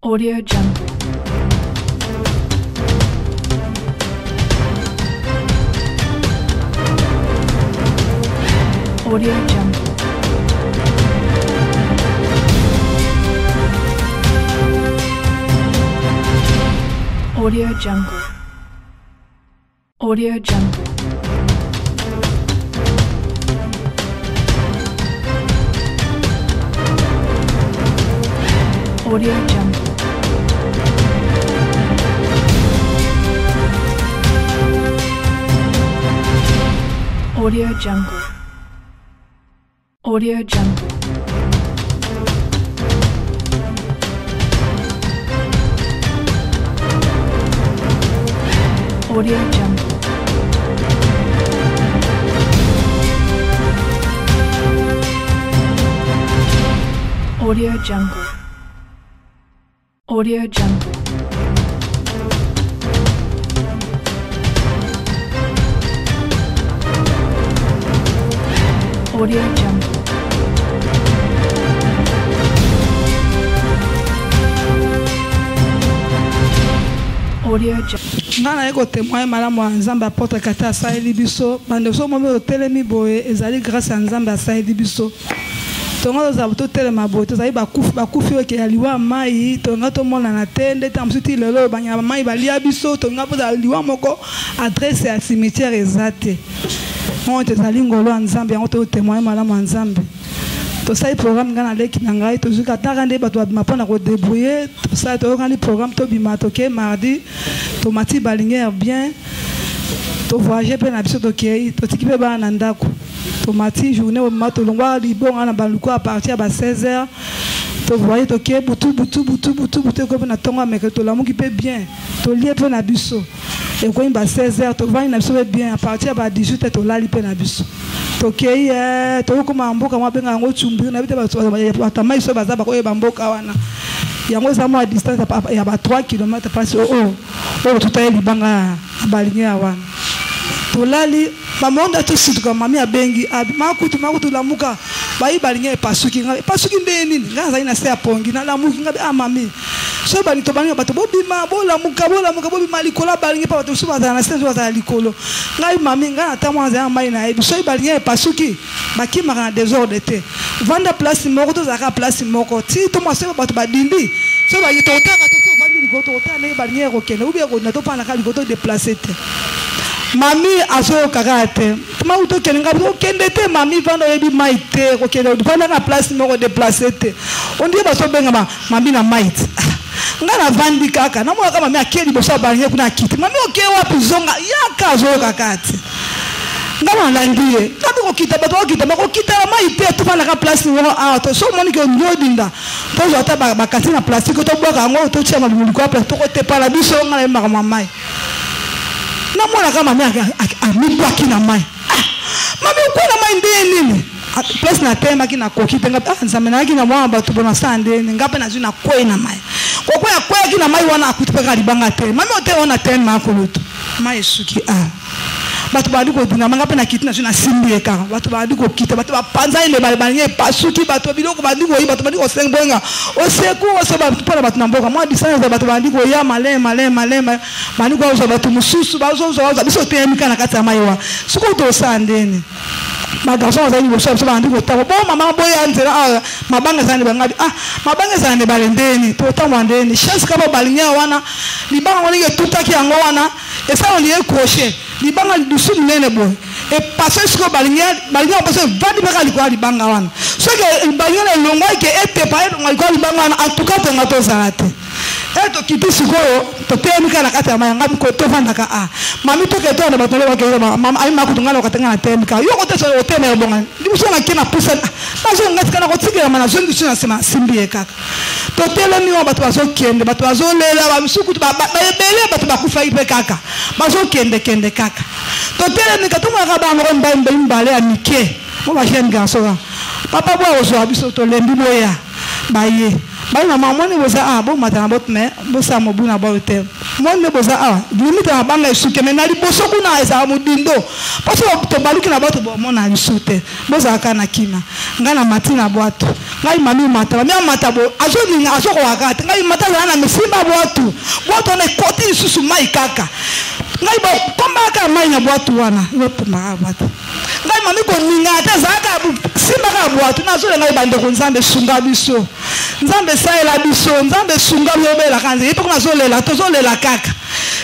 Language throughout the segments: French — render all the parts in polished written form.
Audio Jungle. Audio Jungle. Audio Jungle. Audio Jungle. Audio Jungle. Audio Jungle. Audio Jungle. Audio Jungle. Audio Jungle. Audio Jungle. Audio Jungle. Audio Jungle. Nana eko témoin malamu wa Nzambe apotre kata asaeli biso bande so momi otelemi boye ezali grâce à Nzambe asaeli biso tonga za to telema boye to zali bakufi oke ya liwa mai tonga to mona na tende tamsuti lelo banya mai balia biso tonga po za liwa moko adresse à cimetière ezate on te zali ngolo ya Nzambe yango to témoin malamu wa Nzambe to sai programme ngana leki na ngai to zuka tarande bato mapona ko débrouiller to sai to ngani programme to bima to ke mardi to mati balingère bien to voyager pe na biso to kei to tikipe ba na ndako to mati journée au mato longwa libonga na baluko à partir ba 16h to voyager to ke butu ko na tonga meke to lamu ki pe bien to lié pe na biso et ko ba 16h to va na biso bien à partir ba 18h to lali pe na biso to kei to ko mamboka mwa benga ngo chumbi na bite ba tamai so baza ba ko ba mboka wana yango za mo à distance ya ba 3 km passe tout est libanga balinga wana to lali ba monda to situka mami abengi makutu lamuka bayi balinga pasuki ndeni ngaza ina se apongi na lamuki ngabe mami so bani to balinga bato bobima bolamuka bobima likola balinga pa bato so baza na se so baza likolo ngai mami ngana tamwa za mai na ebi so balinga pasuki bakima na désordre te vanda place moko to zaka place moko ti to mo se bato badindi so ba yito otaka to so bandi likoto otana balinga ko kene ubi ko na to pana ka likoto déplacer te mami aso kakate tuma uto kenenga ko kende te mami vanda yebi maite ko kende vanda na place moko déplacer te on dit ba so benga mami na maite ngana vandi kaka na mwa kama mami akeli bosa balinga kuna kiti mami okewa pizonga yaka zo kakate ngana langiye kabi ko kita bato ko kita maite to vanda ka place moko a to so moni ko nyodinda to zo ta ba katina plastique to bwaka ngo to chama buliko place to ko te pala biso ngana mama mai na mwana kama mami amibwa kina mai mami ukona mai ndeni place na tema kina koki penga Nzambe na kina mwana bato bona sandeni ngape na zuna koina mai kokwa ya kwa kina mai wana akutipeka libanga te mami ote ona tema akulutu mai suki bato badi ko dinga ngape na kitina zuna simbi ka bato badi ko kita bato bapanza ile balibanye pasuki bato biloko badi ko bato badi ko sengbenga oseku oso bato pala bato na mboka mwa disana za bato badi ko ya malema badi ko oso bato mususu bazo biso temika na kati ya maiwa suko to sandeni magaso za yibo so bandi ko tawo bo mama boya nzera mabanga zane bangabi mabanga zane balendeni to tamwandeni chance kama balinya wana libanga woni ke tutaki yango wana esa on lié crochet libanga dusu nene boy et passer ce que balinya passe vadi baka likwa libanga wana so ke balinya longo ke ete pa likwa libanga wana en tout cas to ngato zarate eto kitu sikoyo to temika na kati ya mayanga ko to vanda ka mami to ke to na batole wa ke mama ai makutungana ukatenga na temika yo ko te so oteme bonga ndibuso na kina pusa bazo ngati kana ko tigera mana zo ndibuso na sema simbiye kaka to tele mi wa batu bazo kende batu bazo lela ba misuku ba bele batu bakufa ipe kaka bazo kende kaka to tele mi katuma ka ba ngomba mbale ya mike mo ba jeune garçon papa bo ozo abiso to lembi boya baye na mama ni boza bo matana bot me bo sa mo buna bo te Moi ne boza ah limite na banga isuke mais na liboso kuna eza mudindo parce que to baluki na bato bon na lisute boza kana kina ngana matina bwato ngai mami mata mami mata bo azoni azoko wakati ngai mata na misimba bwato ne koti susu mai kaka ngai ba komaka mai na bwato wana ngopoma bwato ngai mami ko ninga ta zaka simba ka bwato na zo ngai bande ko nzambe sunga biso nzambe saela biso nzambe sunga yobela kanze ipo kuna zo lela to zo lela kaka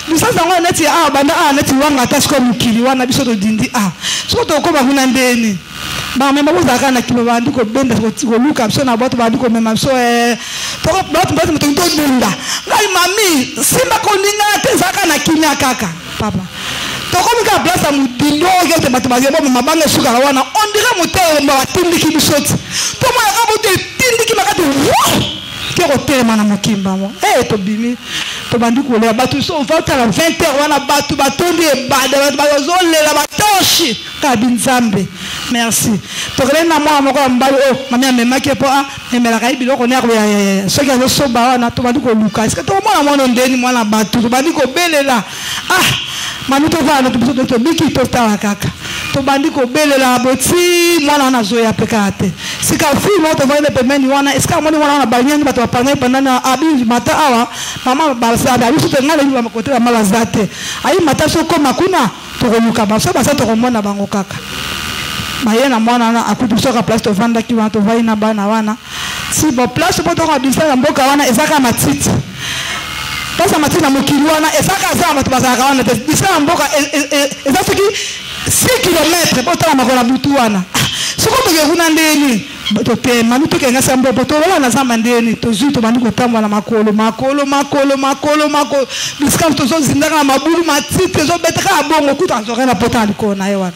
bisasa ngo neti banda neti wanga tasiko mukili wana biso to dindi so to ko ba kuna ndeni ba memba boza kana kilo bandi ko benda ko luka biso na bato bandi ko mema biso to bato to dunda ngai mami simba ko ninga te zaka na kinya kaka papa to ko mika place mudindo ke te bato bagebo mabanga suka wana on dirait moteur mba tindiki biso to mo ka bote tindiki makati ke rotema na mokimba mo to bimi to bandi ko le bato so va kala 20h wana bato batondi e bada bato zo le la batoshi ka binzambe merci to kele na mwa moko mbali mami amemaki po memela kai biloko ne ya so ke so ba wana to bandi ko luka est-ce que to mwana mwana ndeni mwana bato to bandi ko belela mami to va to biso to biki to tawa kaka to bandi ko belela boti mwana na zo ya pekate sika fi mo to va ne pemeni wana est-ce que mwana wana banyani bato bapanga pendana abi mata awa mama balsada biso to ngala ni makote mala zate ai mata so koma kuna to koluka ba so ba sa to komona bango kaka bayena mwana na akutuso ka place to vanda ki wana to vai na bana wana si bo place po to ka bisa mboka wana ezaka matiti pasa matiti na mokili wana ezaka za bato bazaka wana te bisa mboka ezafiki 6 km po to makola butu wana soko to ke kuna ndeni to te mami to ke ngasa mbo to wala na zama ndeni to zu to bandi ko tambwa na makolo biska to zo zindaka na mabulu matiti zo betaka bongo kuta zo na pota liko na yewana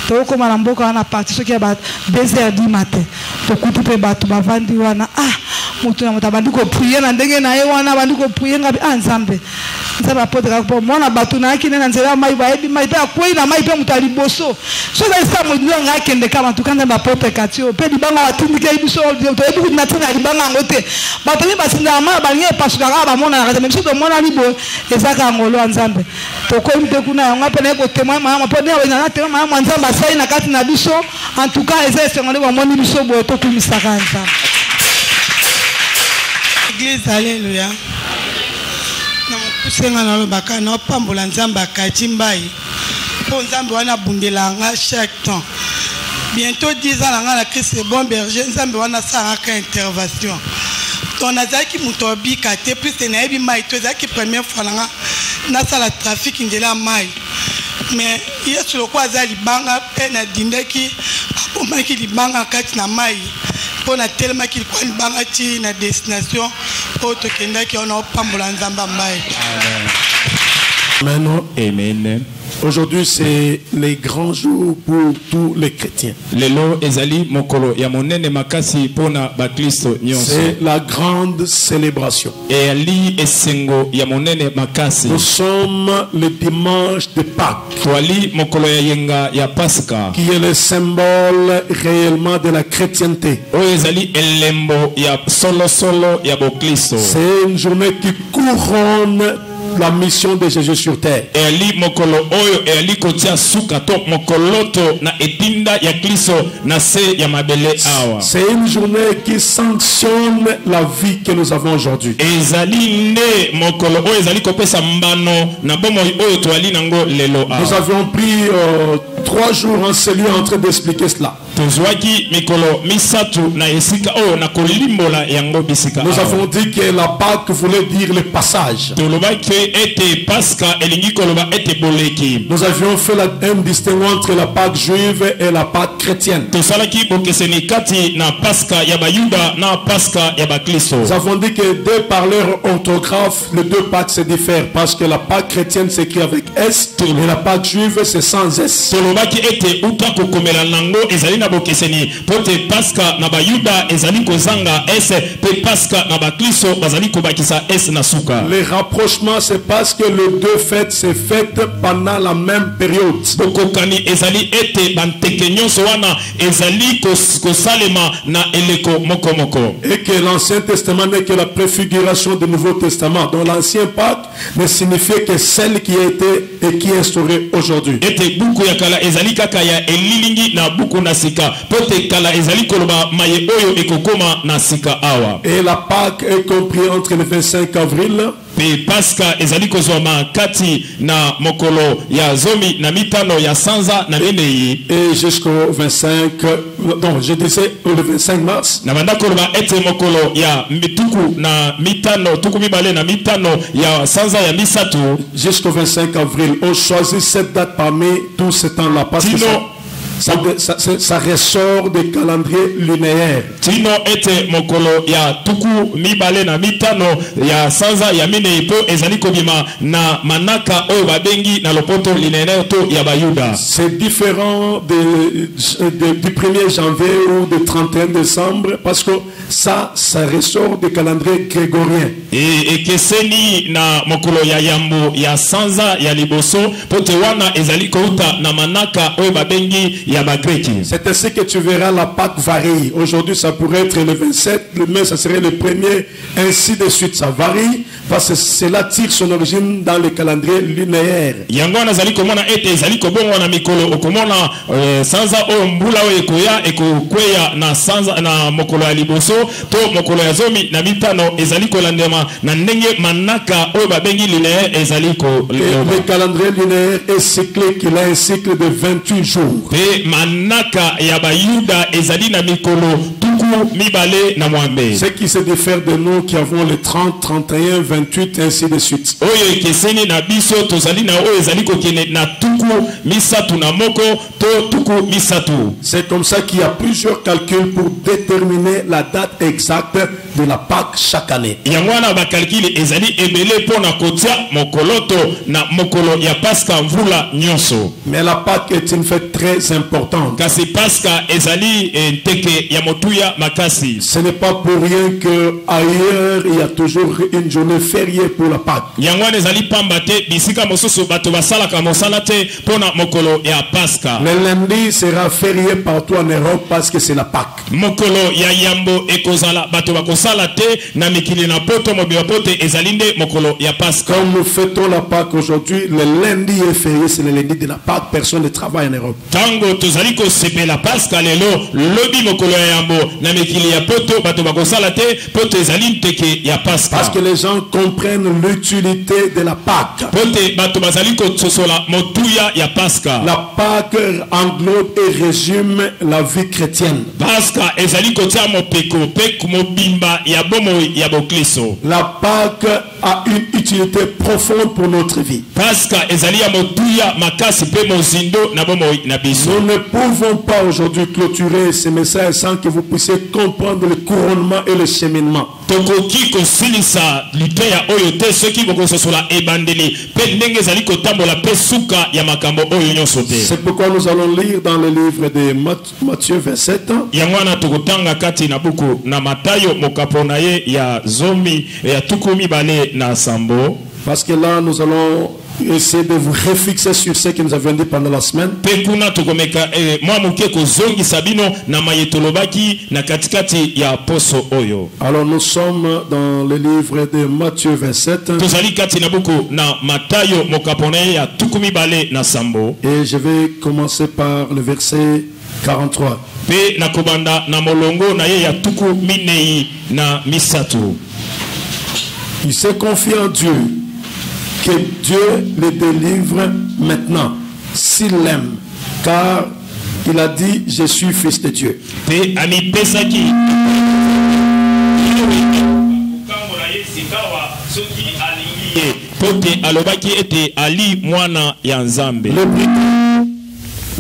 to ko mala mboka wana parti so ke ba 2h du matin to kutu pe bato bavandi wana mutu na mutabandi ko prier na ndenge na yewana bandi ko prier ngabi nzambe nzaba pote ko mona bato na akine na nzela mai ba ebi mai ta kwei na mai pe mutali boso so za isa mo nga kende kama tukanda ba pote katio pe di banga watindike ibiso to ebi na tina di banga ngote bato ni basinda ma ba nye pasuka ba mona na même so to mona libo ezaka ngolo nzambe to ko mte kuna nga pe na ko témoin mama po ne na témoin mama nzamba sai na kati na biso en tout cas eza sengone ba moni biso bo to kumisaka nzambe Église alléluia. Kusenga na lobaka na pambola nzamba kati mbai po nzambe wana bundela nga chaque temps bientôt 10 ans na Christ c'est bon berger nzambe wana sa ka intervention ton azaki mutobi kate plus na ebi mai to zaki première fois na sala trafic ndela mai mais yesu lokwa azali banga pe na dindaki apomaki libanga kati na mai pona tellement qu'il croit libanga ti na destination autre kendaki on a pambola nzamba mai. Amen. Amen. Aujourd'hui, c'est les grands jours pour tous les chrétiens. Lelo ezali mokolo ya monene makasi pona ba Kristo nyonso. C'est la grande célébration. Ali esengo ya monene makasi. Nous sommes le dimanche de Pâques. Twali mokolo ya yenga ya Pasca. Qui est le symbole réellement de la chrétienté. O ezali elembo ya solo ya bo Kristo. C'est une journée qui couronne la mission de Jésus sur terre. Eli mokolo oyo eli kotia suka to mokoloto na etinda ya Kristo na se ya mabele awa. C'est une journée qui sanctionne la vie que nous avons aujourd'hui. Ezali nde mokolo oyo ezali kopesa mbano na bomo oyo twali nango lelo awa. Nous avions pris 3 jours en ce lieu en train d'expliquer cela. Nous avons dit que la Pâque voulait dire le passage. Nous avions fait un distinguo entre la Pâque juive et la Pâque chrétienne. Nous avons dit que deux par leur orthographe, les deux Pâques se diffèrent parce que la Pâque chrétienne s'écrit avec S et la Pâque juive c'est sans S. na bokeseni pote paska na bayuda ezali kozanga ese pe paska na bakliso bazali kobakisa ese na suka. Les rapprochements, c'est parce que les deux fêtes s'est faites pendant la même période. Bokokani ezali ete banteke nyonso wana ezali kosalema na eleko moko moko. Et que l'Ancien Testament n'est que la préfiguration du Nouveau Testament. Donc l'ancien Pâques ne signifiait que celle qui a été et qui est instaurée aujourd'hui. Ete buku ya kala ezali kaka ya elilingi na buku na sika. Pote kala ezali koloba maye oyo ekokoma na sika awa. Et la Pâques est compris entre le 25 avril pe paska ezali kozoma kati na mokolo ya zomi na mitano ya sanza na minei et jusqu'au 25, non, je disais le 25 mars. Na banda koloba ete mokolo ya mituku na mitano tuku mibale na mitano ya sanza ya misatu Jusqu'au 25 avril. On choisit cette date parmi tous ces temps-là parce que ça ressort des calendriers linéaires. Tino ete mokolo ya tuku mibale na mitano ya sanza ya minei po ezali kobima na manaka oyo babengi na lopoto linéaire to ya bayuda. C'est différent du 1er janvier ou du 31 décembre parce que ça ressort des calendriers grégoriens. Et keseni na mokolo ya yambo ya sanza ya liboso pote wana ezali kouta na manaka oyo babengi ya bagreki. C'est ainsi que tu verras la Pâque varie. Aujourd'hui ça pourrait être le 27, demain ça serait le 1er, ainsi de suite. Ça varie parce que cela tire son origine dans le calendrier linéaire. Yango nazali komona ete ezali kobongo na mikolo okomona sanza oyo mbula oyo ekoya ekokweya na sanza na mokolo ya liboso to mokolo ya zomi na mitano ezali kolandema na ndenge manaka oyo babengi linéaire ezali ko. Le calendrier linéaire est cyclique, il a un cycle de 28 jours. Pe manaka ya bayuda ezali na mikolo tuku mibale na mwambe. Ce qui se diffère de nous qui avons les 30, 31, 28 ainsi de suite. Oyo ekeseni na biso tozali na oyo ezali kokene na tuku misatu na moko to tuku misatu. C'est comme ça qu'il y a plusieurs calculs pour déterminer la date exacte de la Pâque chaque année. Yangwana ba calcul ezali ebele pona kotia mokoloto na mokolo ya Pasca mvula nyonso. Mais la Pâque est une fête très importante. Kasi Pasca ezali teke ya motuya makasi. Ce n'est pas pour rien que ailleurs il y a toujours une journée fériée pour la Pâque. Yangwana ezali pambate bisika mosusu bato basala ka mosala te pona mokolo ya Pasca. Le lundi sera férié partout en Europe parce que c'est la Pâque. Mokolo ya yambo ekozala bato bakosala te na mikili na poto mobile pote ezalinde mokolo ya Pasca. Comme nous fêtons la Pâque aujourd'hui, le lundi est férié, c'est le lundi de la Pâque, personne ne travaille en Europe. Tango tozali ko sepela Pasca lelo lobi mokolo ya yambo na mikili ya poto bato bakosala te poto ezali teke ya Pasca. Parce que les gens comprennent l'utilité de la Pâque. Pote bato bazali ko tsosola motuya ya Pasca. La Pâque englobe et résume la vie chrétienne. Pasca ezali ko tia mopeko pek mobimba ya bomo ya bokliso. La Pâque a une utilité profonde pour notre vie. Pasca ezali ya motuya makasi pe mozindo na bomo na biso. Nous ne pouvons pas aujourd'hui clôturer ce message sans que vous puissiez comprendre le couronnement et le cheminement. Tokoki kosilisa liteya oyo te soki bokososola ebandeli pe ndenge ezali kotambola pe suka ya makambo oyo nyonso te. C'est pourquoi nous allons lire dans le livre de Matthieu 27. Yangwana tokotanga kati na buku na Matayo mokapo na ye ya zomi ya tukumi bale na sambo. Parce que là nous allons essayer de vous refixer sur ce que nous avons dit pendant la semaine. Pekuna tokomeka mwa muke kozongi sabino na mayetolobaki na katikati ya poso oyo. Alors nous sommes dans le livre de Matthieu 27. Tozali kati na buku na Matayo mokapone ya tukumi bale na sambo. Et je vais commencer par le verset 43. Pe na kobanda na molongo na ye ya tuku minei na misatu. Il se confie en Dieu, que Dieu le délivre maintenant, s'il l'aime, car il a dit, je suis fils de Dieu. Pe ami pesaki. Pote alobaki ete ali mwana ya Nzambe.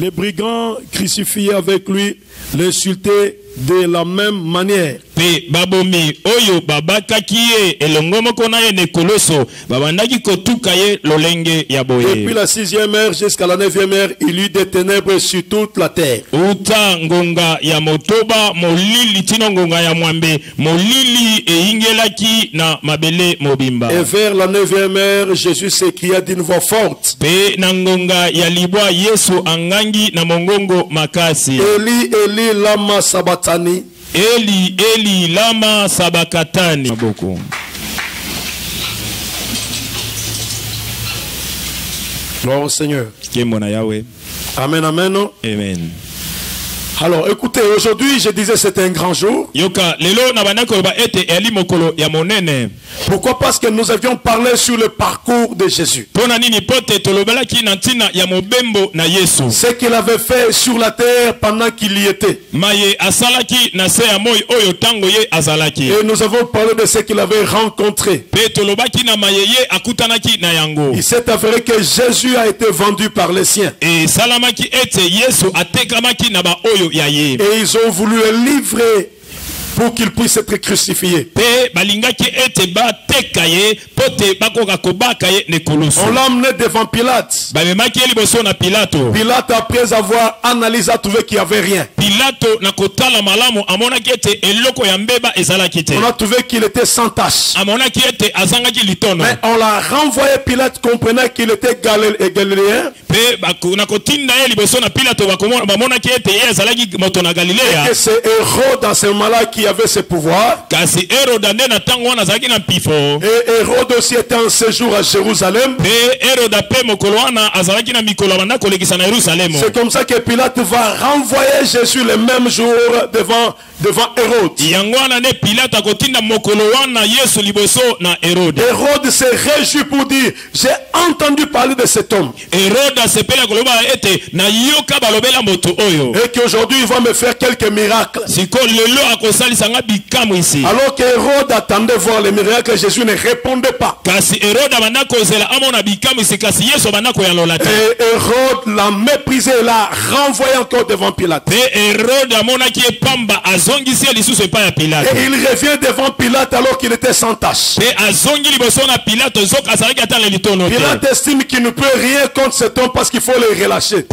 Les brigands crucifiés avec lui l'insultaient de la même manière. pe babomi oyo babakaki ye elongo moko na ye ne koloso babandaki kotuka ye lolenge ya boye. Depuis la 6e heure jusqu'à la 9e heure, il y eut des ténèbres sur toute la terre. Uta ngonga ya motoba molili tino ngonga ya mwambe molili eingelaki na mabele mobimba. Et vers la 9e heure, Jésus s'écria d'une voix forte. Pe na ngonga ya libwa Yesu angangi na mongongo makasi. Eli, Eli, lama sabatani. Eli, Eli, lama sabakatani. Maboko. Gloire au Seigneur. Kemona Yahweh. Amen, amen. Amen. Alors, écoutez, aujourd'hui, je disais c'était un grand jour. Yoka, lelo na banako ba ete eli mokolo ya monene. Pourquoi? Parce que nous avions parlé sur le parcours de Jésus. Pona nini pote tolobela ki na ntina ya mobembo na Yesu. Ce qu'il avait fait sur la terre pendant qu'il y était. Maye asalaki na se ya moyi oyo tango ye azalaki. Et nous avons parlé de ce qu'il avait rencontré. Pe tolobaki na maye ye akutanaki na yango. Il s'est avéré que Jésus a été vendu par les siens. Et salamaki ete Yesu atekamaki na ba oyo ya ye. Et ils ont voulu le livrer pour qu'il puisse être crucifié. On l'a emmené devant Pilate. Pilate, après avoir analysé, a trouvé qu'il n'y avait rien. On a trouvé qu'il était sans tache. Mais on l'a renvoyé. Pilate comprenait qu'il était galiléen. Et que c'est Hérode dans ce moment-là qui avait ce pouvoir. Et Hérode aussi était en séjour à Jérusalem. C'est comme ça que Pilate va renvoyer Jésus le même jour devant Hérode. Hérode s'est réjoui pour dire: j'ai entendu parler de cet homme. Et qu'aujourd'hui il va me faire quelques miracles. Alors que Hérode attendait voir les miracles, Jésus ne répondait pas. Et Hérode l'a méprisé et l'a renvoyé encore devant Pilate. Et il revient devant Pilate alors qu'il était sans tache. Pilate estime qu'il ne peut rien contre cet homme parce qu'il faut le relâcher. Et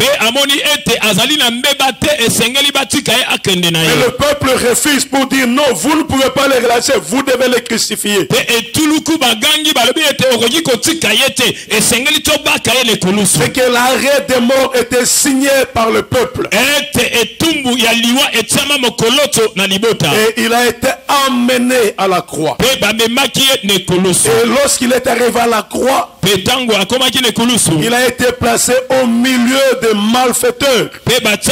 le peuple refuse pour dire: non, vous ne pouvez pas le relâcher, vous devez le crucifier. C'est que l'arrêt des morts était signé par le peuple. Et il a été emmené à la croix. Et lorsqu'il est arrivé à la croix, il a été placé au milieu des malfaiteurs. Il a été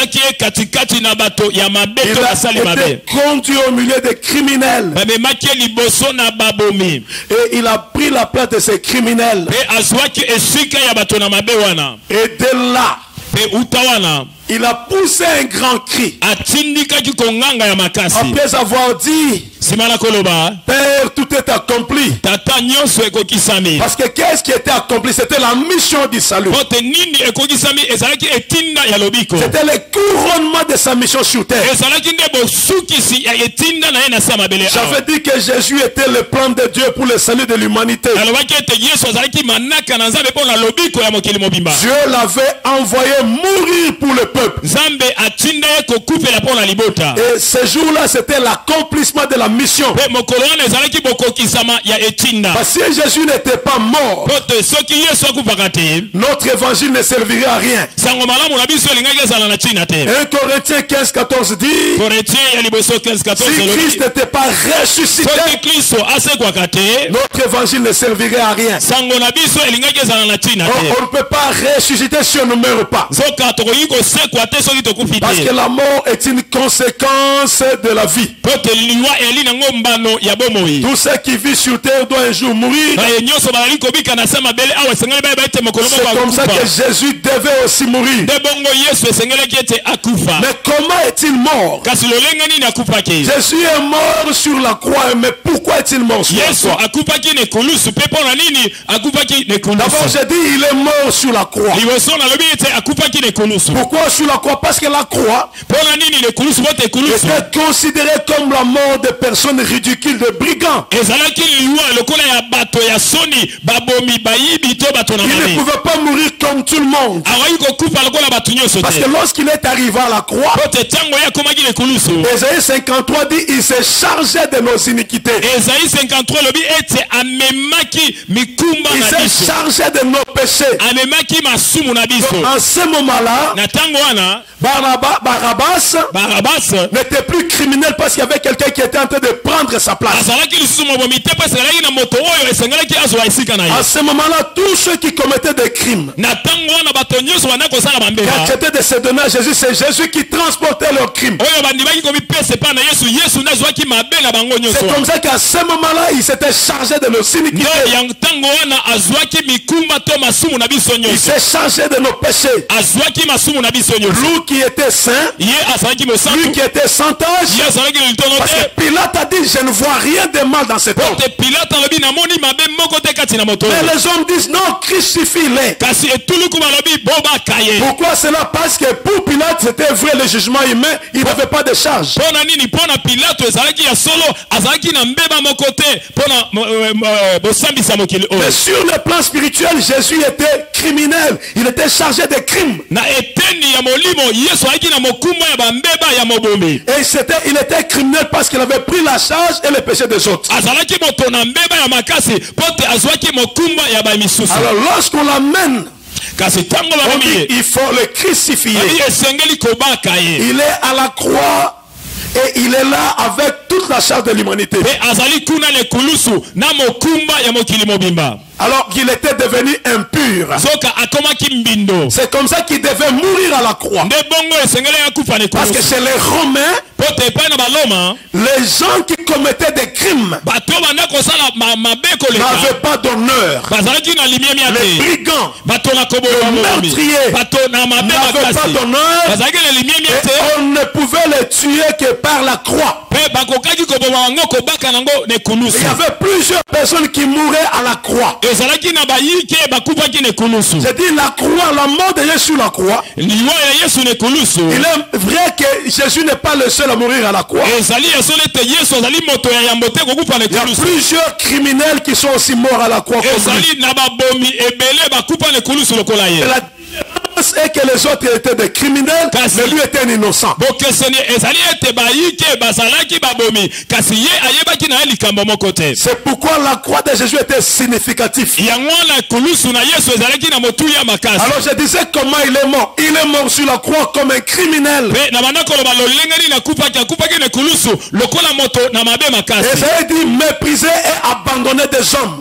conduit au milieu des criminels. Et il a pris la place de ces criminels. Et dès là, il a poussé un grand cri. Après avoir dit: Père, tout est accompli. Parce que qu'est-ce qui était accompli? C'était la mission du salut. C'était le couronnement de sa mission sur terre. J'avais dit que Jésus était le plan de Dieu pour le salut de l'humanité. Dieu l'avait envoyé mourir pour le peuple. Et ce jour-là, c'était l'accomplissement de la mission. Parce que si Jésus n'était pas mort, notre évangile ne servirait à rien. 1 Corinthiens 15-14 dit: si Christ n'était pas ressuscité, notre évangile ne servirait à rien. On ne peut pas ressusciter si on ne meurt pas. Parce que la mort est une conséquence de la vie. Tout ce qui vit sur terre doit un jour mourir. C'est comme ça que Jésus devait aussi mourir. Mais comment est-il mort? Jésus est mort sur la croix. Mais pourquoi est-il mort sur la croix? D'abord j'ai dit il est mort sur la croix. Pourquoi sur la croix? Parce que la croix était considérée comme la mort de personnes ridicules, de brigands. Il ne pouvait pas mourir comme tout le monde. Parce que lorsqu'il est arrivé à la croix, Ésaïe 53 dit, il s'est chargé de nos iniquités. Il s'est chargé de nos péchés. Donc, en ce moment-là, Barabbas n'était plus criminel parce qu'il y avait quelqu'un qui était en train de prendre sa place. À ce moment-là, tous ceux qui commettaient des crimes, qui acceptaient de se donner à Jésus, c'est Jésus qui transportait leurs crimes. C'est comme ça qu'à ce moment-là, il s'était chargé de nos iniquités. Il s'est chargé de nos péchés. Lui qui était saint, lui qui était sans tâche. Parce que Pilate a dit, je ne vois rien de mal dans cet homme. Mais les hommes disent, non, crucifie-les. Pourquoi cela? Parce que pour Pilate, c'était vrai le jugement humain, il n'avait pas de charge. Mais sur le plan spirituel, Jésus était criminel. Il était chargé de crimes. Et il était criminel parce qu'il avait pris la charge et le péché des autres. Alors lorsqu'on l'amène, il faut le crucifier. Il est à la croix. Et il est là avec toute la charge de l'humanité. Alors qu'il était devenu impur. C'est comme ça qu'il devait mourir à la croix. Parce que chez les Romains, les gens qui commettaient des crimes n'avaient pas d'honneur. Les brigands, les meurtriers n'avaient pas d'honneur. Et on ne pouvait les tuer que par la croix. Il y avait plusieurs personnes qui mouraient à la croix. J'ai dit la croix, la mort de Jésus sur la croix. Il est vrai que Jésus n'est pas le seul à mourir à la croix. Il y a plusieurs criminels qui sont aussi morts à la croix. Et que les autres étaient des criminels, mais lui était un innocent. C'est pourquoi la croix de Jésus était significative. Alors je disais comment il est mort. Il est mort sur la croix comme un criminel. Esaïe dit méprisé et abandonné des hommes.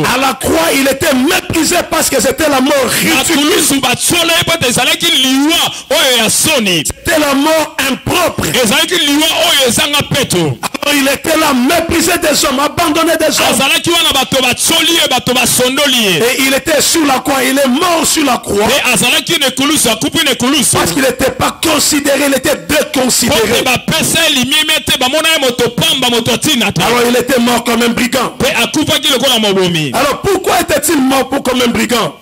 À la croix il était méprisé parce que c'était la mort ridicule. C'était la mort impropre. Alors il était là méprisé des hommes, abandonné des hommes. Et il était sur la croix, il est mort sur la croix. Parce qu'il n'était pas considéré, il était déconsidéré. Alors il était mort comme un brigand. Alors pourquoi était-il mort comme un brigand?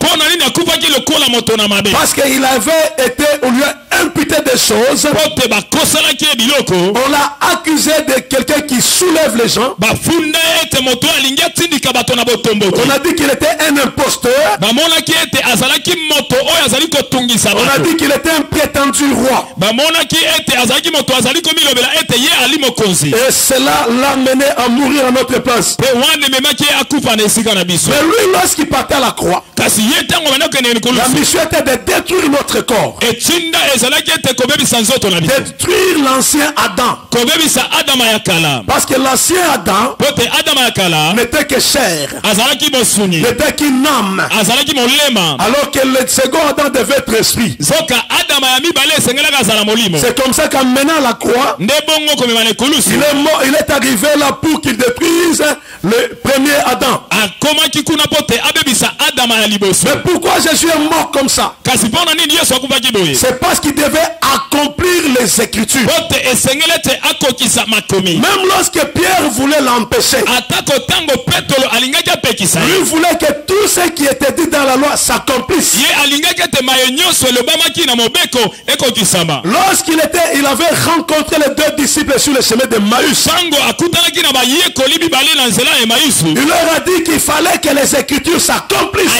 Parce qu'il avait été, on lui a imputé des choses. On l'a accusé de quelqu'un qui soulève les gens. On a dit qu'il était un imposteur. On a dit qu'il était un prétendu roi. Et cela l'a mené à mourir à notre place. Mais lui, lorsqu'il partait à la croix, la mission était de détruire notre corps. Détruire l'ancien Adam. Parce que l'ancien Adam n'était que chair, n'était qu'une âme. Alors que le second Adam devait être esprit. C'est comme ça qu'en menant la croix, il est mort, il est arrivé là pour qu'il détruise le premier Adam. Mais pourquoi Jésus est mort comme ça? C'est parce qu'il devait accomplir les Écritures. Même lorsque Pierre voulait l'empêcher, lui voulait que tout ce qui était dit dans la loi s'accomplisse. Lorsqu'il avait rencontré les deux disciples sur le chemin de Maüs, il leur a dit qu'il fallait que les Écritures s'accomplissent.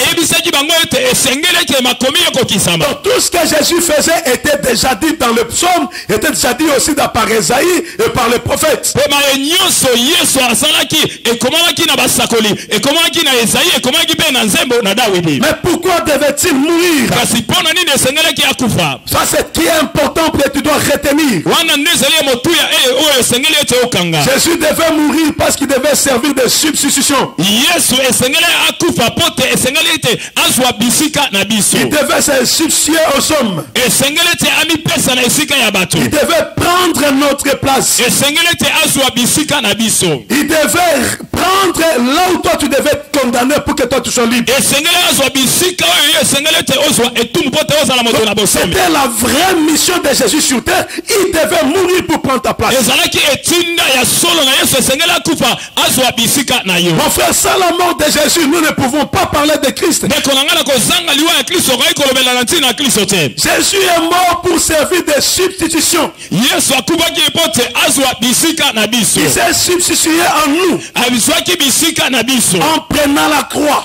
Donc tout ce que Jésus faisait était déjà dit dans le psaume, était déjà dit aussi par Esaïe et par les prophètes. Mais pourquoi devait-il mourir? Ça c'est qui est important que tu dois retenir. Jésus devait mourir parce qu'il devait servir de substitution. Il devait se substituer aux hommes. Il devait prendre notre place. Il devait prendre là où toi tu devais être condamné pour que toi tu sois libre. C'était la vraie mission de Jésus sur terre. Il devait mourir pour prendre ta place. Mon frère, sans la mort de Jésus, nous ne pouvons pas parler de Christ. Jésus est mort pour servir de substitution. Il s'est substitué en nous en prenant la croix,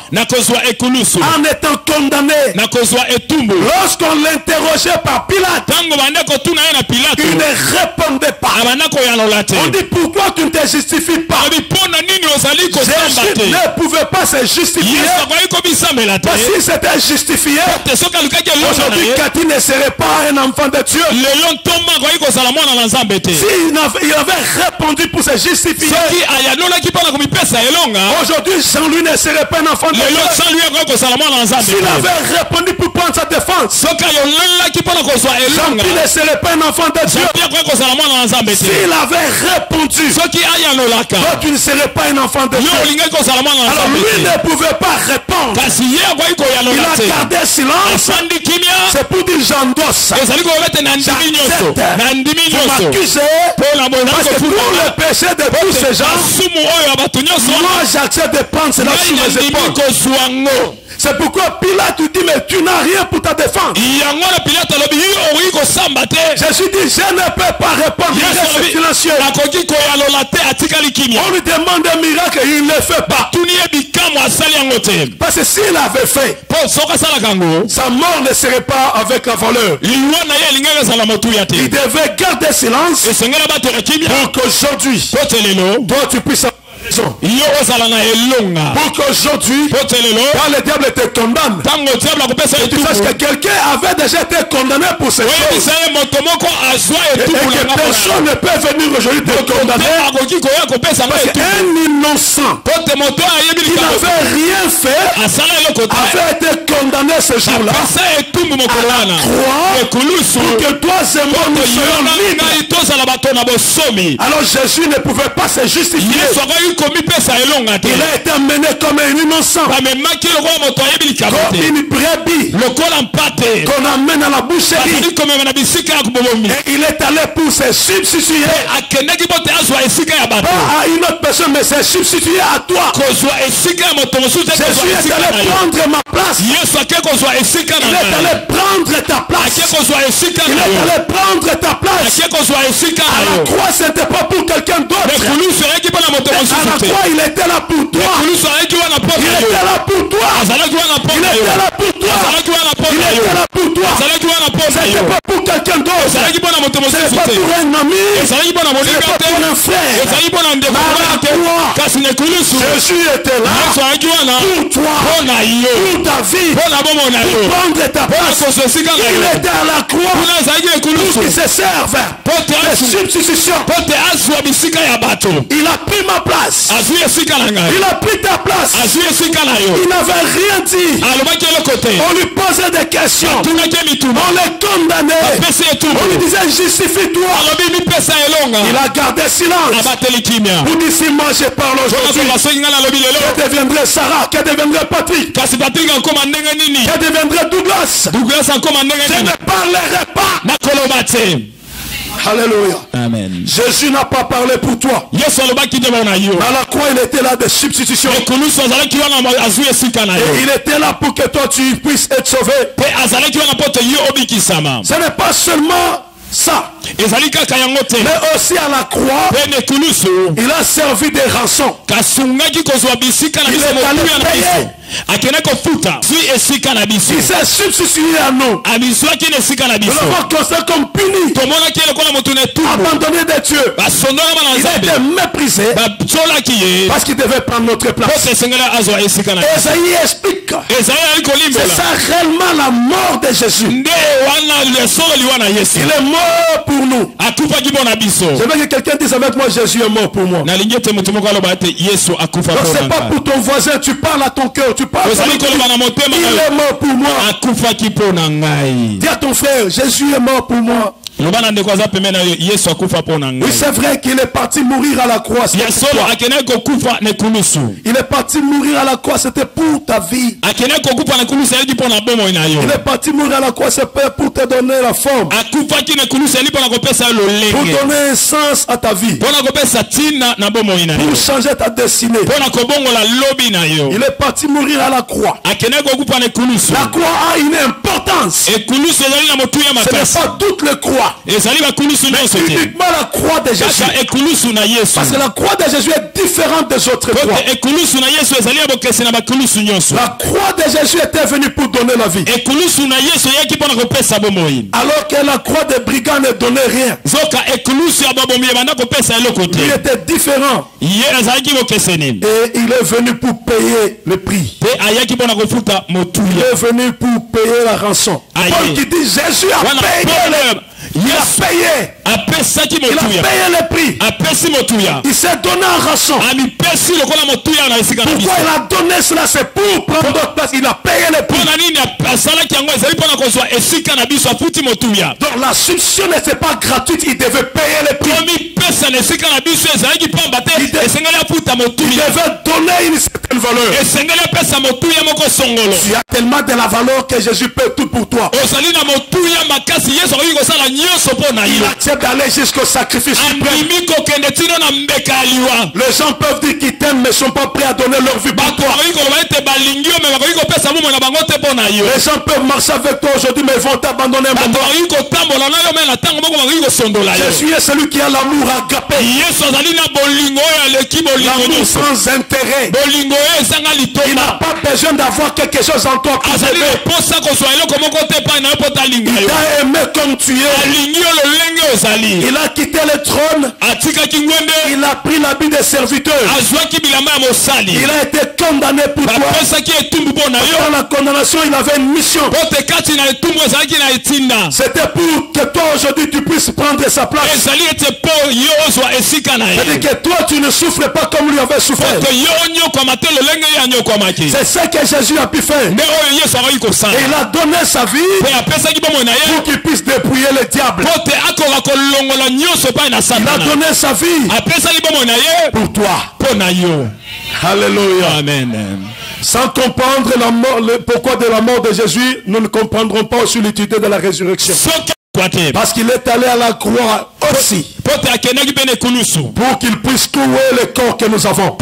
en étant condamné. Lorsqu'on l'interrogeait par Pilate, il ne répondait pas. On dit pourquoi tu ne te justifies pas? Jésus ne pouvait pas se justifier. Parce qu'il s'était justifié, aujourd'hui Cathy ne serait pas un enfant de Dieu. S'il avait répondu pour se justifier, aujourd'hui Jean-Louis ne serait pas un enfant de Dieu. S'il avait répondu pour prendre sa défense, Jean-Pierre ne serait pas un enfant de Dieu. S'il avait répondu, toi tu ne serais pas un enfant de Dieu. Alors lui ne pouvait pas répondre. Il a gardé silence. C'est pour dire j'endosse. J'accepte. Vous m'accusez parce que pour le péché de tous ces gens, moi j'accepte de prendre cela sur mes épaules. C'est pourquoi Pilate dit mais tu n'as rien pour ta défense. Jésus dit je ne peux pas répondre. On lui demande un miracle et il ne le fait pas. Parce que s'il avait fait, sa mort ne serait pas avec la valeur. Il devait garder silence pour qu'aujourd'hui toi tu puisses pour qu'aujourd'hui quand le diable te condamne et tu saches que quelqu'un avait déjà été condamné pour cette chose et que personne ne peut venir aujourd'hui te condamner parce qu'un innocent qui n'avait rien fait avait été condamné ce jour-là à la croix pour que toi et moi nous soyons libres. Alors Jésus ne pouvait pas se justifier. Il a été amené comme un innocent, comme une brebis qu'on amène à la boucherie, et il est allé pour se substituer pas à une autre personne mais se substituer à toi. Jésus est allé prendre ma place. Il est allé prendre ta place. Il est allé prendre ta place. À la croix c'était pas pour quelqu'un d'autre. À la croix il était là pour toi. Il était là pour toi. Il était là pour toi. Il était là pour toi. C'était pas pour quelqu'un d'autre. C'était pas pour un ami. C'était pas pour un frère. Jésus était là pour toi, pour ta vie, pour prendre ta place. Il était à la croix pour qu'il se serve de substitution. Il a pris ma place. Il a pris ta place. Il n'avait rien dit. On lui posait des questions. On le condamnait. On lui disait justifie-toi. Il a gardé silence. Vous dites si moi je parle aujourd'hui, aujourd'hui? Que deviendrait Sarah? Que deviendrait Patrick? Que deviendrait Douglas? Je ne parlerai pas. Alléluia. Amen. Jésus n'a pas parlé pour toi. À la croix, il était là de substitution. Et il était là pour que toi tu puisses être sauvé. Ce n'est pas seulement ça, mais aussi à la croix, il a servi des rançons. Il est allé payer. Il s'est substitué à nous. Nous l'avons considéré comme puni, abandonné des dieux. Il a été méprisé parce qu'il devait prendre notre place. Esaïe explique, c'est ça réellement la mort de Jésus. Il est mort pour nous. Je veux que quelqu'un dise avec moi, Jésus est mort pour moi. Donc c'est pas pour ton voisin, tu parles à ton cœur, tu parles à ton cœur. Il est mort pour moi. Dis à ton frère, Jésus est mort pour moi. Oui, c'est vrai qu'il est parti mourir à la croix. Il est parti mourir à la croix, c'était pour ta vie. Il est parti mourir à la croix, c'est pour te donner la forme, pour donner un sens à ta vie, pour changer ta destinée. Il est parti mourir à la croix. La croix a une importance. Ce n'est pas toutes les croix, mais uniquement la croix de Jésus. Parce que la croix de Jésus est différente des autres croix. La croix de Jésus était venue pour donner la vie, alors que la croix des brigands ne donnait rien. Il était différent, et il est venu pour payer le prix. Il est venu pour payer la rançon. Paul qui dit Jésus a payé il a payé. Il a payé le prix. Il s'est donné en rançon. Pourquoi il a donné cela? C'est pour prendre notre place. Il a payé le prix. Donc la substitution n'était pas gratuite. Il devait payer le prix. Il devait donner une certaine valeur. Tu as tellement de la valeur que Jésus paie tout pour toi. Il accepte d'aller jusqu'au sacrifice suprême. Les gens peuvent dire qu'ils t'aiment mais ne sont pas prêts à donner leur vie pour toi. Les gens peuvent marcher avec toi aujourd'hui mais ils vont t'abandonner un moment. Jésus est celui qui a l'amour agapé, l'amour sans intérêt. Il n'a pas besoin d'avoir quelque chose en toi pour t'aimer. Il t'a aimé comme tu es. Il a quitté le trône. Il a pris l'habit des serviteurs. Il a été condamné pour toi. Dans la condamnation, il avait une mission. C'était pour que toi aujourd'hui tu puisses prendre sa place. C'est-à-dire que toi tu ne souffres pas comme lui avait souffert. C'est ce que Jésus a pu faire. Et il a donné sa vie pour qu'il puisse dépouiller le diable. Il a donné sa vie pour toi. Alléluia. Amen. Sans comprendre la mort, le pourquoi de la mort de Jésus, nous ne comprendrons pas aussi l'utilité de la résurrection. Parce qu'il est allé à la croix aussi pour qu'il puisse couler le corps que nous avons.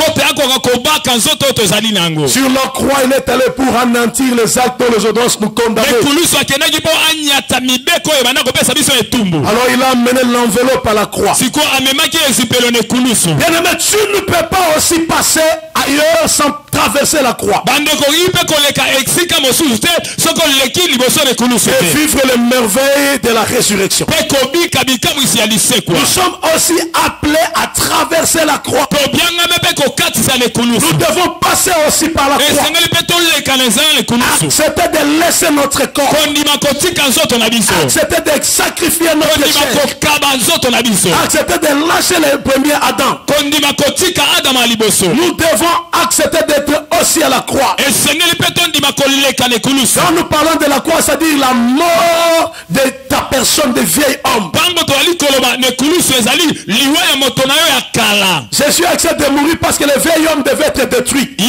Sur la croix, il est allé pour anéantir les actes dont les ordonnances nous condamnent. Alors il a amené l'enveloppe à la croix. Bien-aimé, tu ne peux pas aussi passer ailleurs sans traverser la croix et vivre les merveilles de la résurrection. Nous sommes aussi appelés à traverser la croix. Nous devons passer aussi par la croix. Accepter de laisser notre corps. Accepter de sacrifier notre chair. Accepter de lâcher le premier Adam. Nous devons accepter d'être aussi à la croix. Quand nous parlons de la croix, c'est-à-dire la mort de ta personne de vieil homme. Jésus accepte de mourir parce que le vieil homme devait être détruit. Et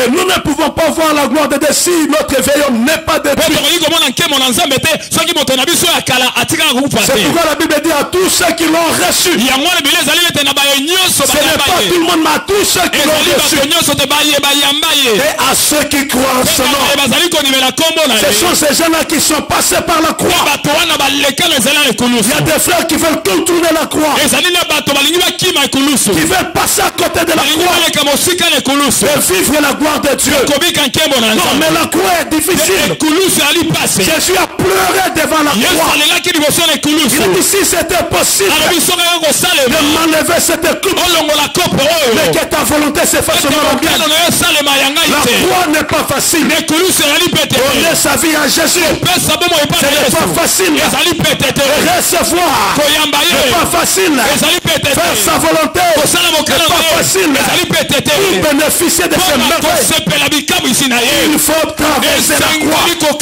nous ne pouvons pas voir la gloire de Dieu si notre vieil homme n'est pas détruit. C'est pourquoi la Bible dit à tous ceux qui l'ont reçu. Ce n'est pas tout le monde, mais à tous ceux qui l'ont reçu. Et à ceux qui croient en ce nom. Ce sont ces gens-là qui sont passés par la croix. Il y a des frères qui veulent contourner la croix. Qui veulent passer à côté de la croix. Et vivre la gloire de Dieu. Non, mais la croix est difficile. Jésus a pleuré devant la croix. Il a dit si c'était possible de m'enlever cette coupe, mais que ta volonté se fasse selon la mienne. La croix n'est pas facile. Donner sa vie à Jésus, ce n'est pas facile. Recevoir n'est pas facile. Faire sa volonté n'est pas facile. Pour bénéficier de ces merveilles, il faut traverser la croix. Il faut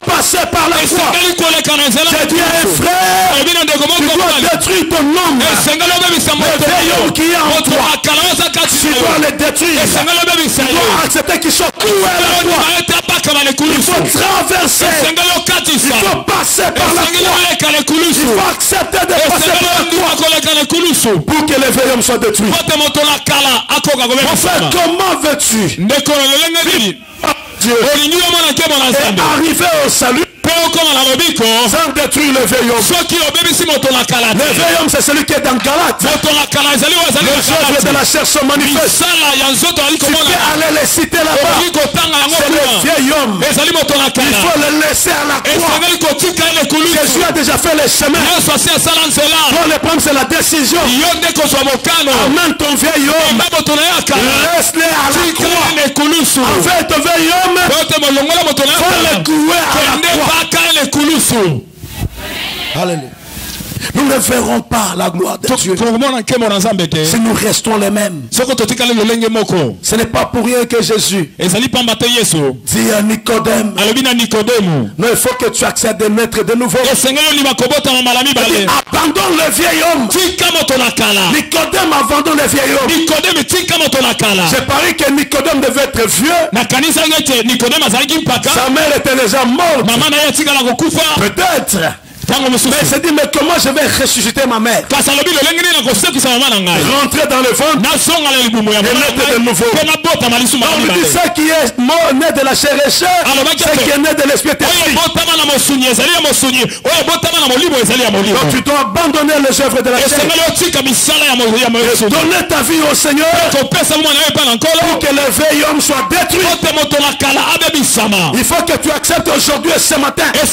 passer par la croix. J'ai dit à un frère, tu dois détruire ton homme. Le vieil homme qui est en toi, tu dois le détruire. Tu dois accepter qu'il soit cloué à la croix. Il faut traverser. Il faut passer par la croix. Il faut accepter de passer par la croix pour que le vieil homme soit détruit. Mon frère, comment veux-tu Dieu est arrivé au salut sans détruire le vieil homme? Le vieil homme, c'est celui qui est dans Galate. Les œuvres de la chair sont manifestes. Tu peux aller les citer là-bas. C'est le vieil homme. Il faut le laisser à la croix. Jésus a déjà fait le chemin. Pour le problème, c'est la décision. Amène ton vieil homme. Laisse-le à la croix. Avec ton vieil homme, faut le clouer à la croix. Alléluia. Nous ne verrons pas la gloire de Dieu si nous restons les mêmes. Ce n'est pas pour rien que Jésus dit à Nicodème, non, il faut que tu acceptes de naître de nouveau. Abandonne le vieil homme. Nicodème abandonne le vieil homme. J'ai parié que Nicodème devait être vieux. Sa mère était déjà morte. Peut-être. Mais c'est dit, mais comment je vais ressusciter ma mère? Rentrer dans le ventre et naître de nouveau. On dit ça qui est mort, né de la chair et chair, c'est qui est né de l'esprit. Donc tu dois abandonner les œuvres de la chair et donner ta vie au Seigneur pour que le vieil homme soit détruit. Il faut que tu acceptes aujourd'hui et ce matin, et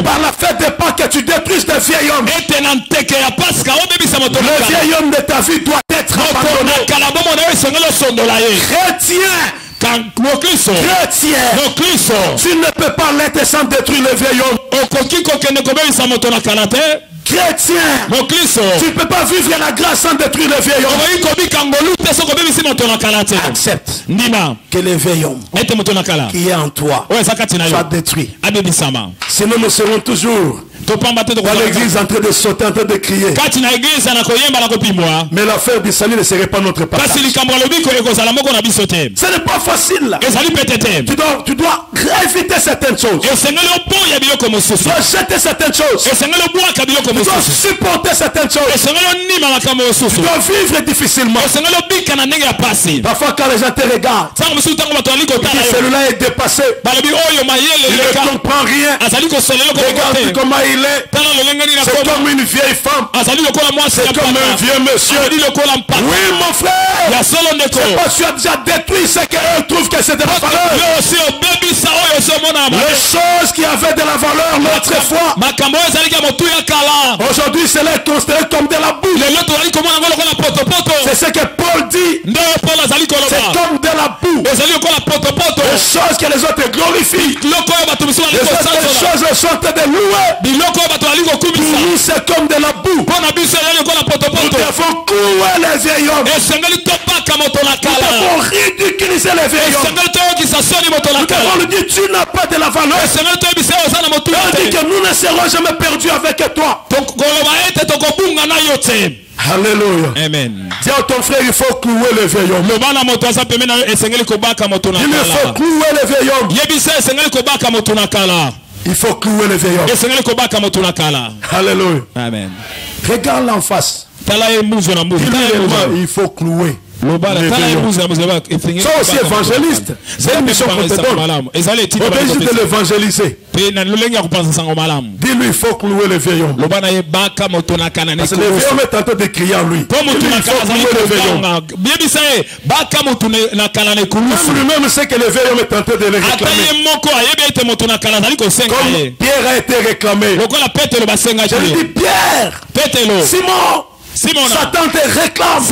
par la fête des Pâques, que tu détruises le vieil homme. Le vieil homme de ta vie doit être abandonné. Chrétien, tu ne peux pas l'être sans détruire le vieil homme. Chrétien, tu ne peux pas vivre la grâce sans détruire le vieil homme. Accepte que le vieil homme qui est en toi soit détruit. Sinon nous serons toujours dans l'église en train de sauter, en train de crier. Mais l'affaire du salut ne serait pas notre partage. Ce n'est pas facile. Tu dois éviter certaines choses. Tu dois jeter certaines choses. Tu dois supporter certaines choses. Tu dois vivre difficilement. Parfois quand les gens te regardent, celui-là est dépassé. Il ne comprend rien. Regarde comment il est. C'est comme une vieille femme. C'est comme un vieux monsieur. Oui mon frère, c'est pas tu as déjà détruit ce qu'eux trouvent que c'est de la valeur. Les choses qui avaient de la valeur autrefois, aujourd'hui c'est là considéré comme de la boue. C'est ce que Paul dit. C'est comme de la boue. Les choses que les autres glorifient, les autres choses sont de louer. Pour nous c'est comme de la boue. Pour te devons clouer les vieils hommes. Nous devons ridiculiser les vieils hommes. Nous devons lui dire tu n'as pas de la valeur. Tandis que nous ne serons jamais perdus avec toi. Alléluia. Amen. Dis à ton frère, il faut clouer les vieils hommes. Il faut clouer les vieils hommes. Il faut clouer les vieils hommes. Alléluia. Amen. Regarde en face. Il faut clouer. Ça aussi évangéliste. C'est une mission qu'on te donne. Obéis de l'évangéliser. Dis-lui, il faut clouer le vieil homme. Parce que le vieil homme est en train de crier en lui. Il faut clouer le vieil homme. Même lui-même sait que le vieil homme est en train de le réclamer. Comme Pierre a été réclamé. Je lui dis, Pierre, Simon, Satan te réclame.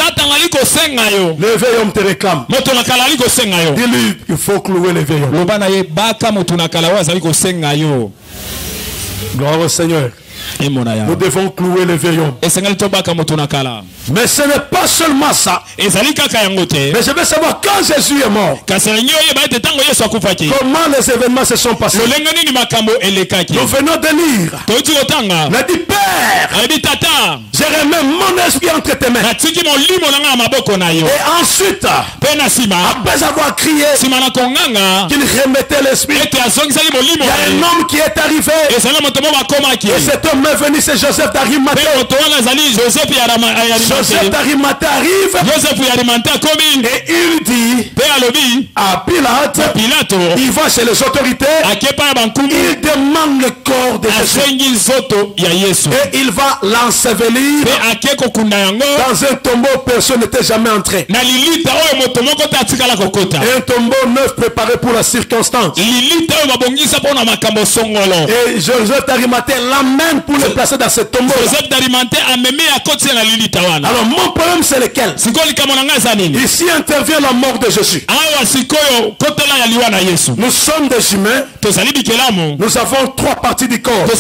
Le vieil homme te réclame. Dis-lui, il faut clouer le vieil homme. Gloire au Seigneur. Nous devons clouer le vieil homme. Mais ce n'est pas seulement ça. Mais je veux savoir quand Jésus est mort, comment les événements se sont passés. Nous venons de lire. Il a dit, Père, je remets mon esprit entre tes mains. Et ensuite, après avoir crié qu'il remettait l'esprit, il y a un homme qui est arrivé. Et cet homme est venu, c'est Joseph d'Arimathée. Joseph d'Arimathée arrive et il dit à Pilate, il va chez les autorités, il demande le corps de Jésus et il va l'ensevelir dans un tombeau où personne n'était jamais entré. Un tombeau neuf préparé pour la circonstance. Et Joseph d'Arimathée l'amène pour le placer dans ce tombeau. Alors mon problème c'est lequel? Ici intervient la mort de Jésus. Nous sommes des humains. Nous avons trois parties du corps. Le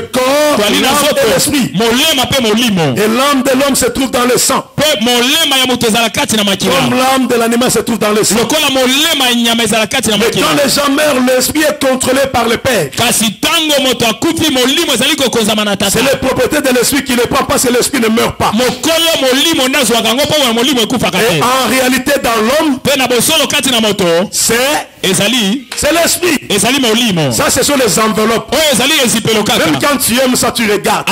corps, l'âme et l'esprit. Et l'âme de l'homme se trouve dans le sang. Comme l'âme de l'animal se trouve dans le sang. Mais quand les gens meurent, l'esprit est contrôlé par le Père. C'est les propriétés de l'esprit qui ne prend pas, c'est l'esprit ne meurt pas. Et en réalité dans l'homme, c'est l'esprit. Ça ce sont les enveloppes. Même quand tu aimes ça, tu regardes.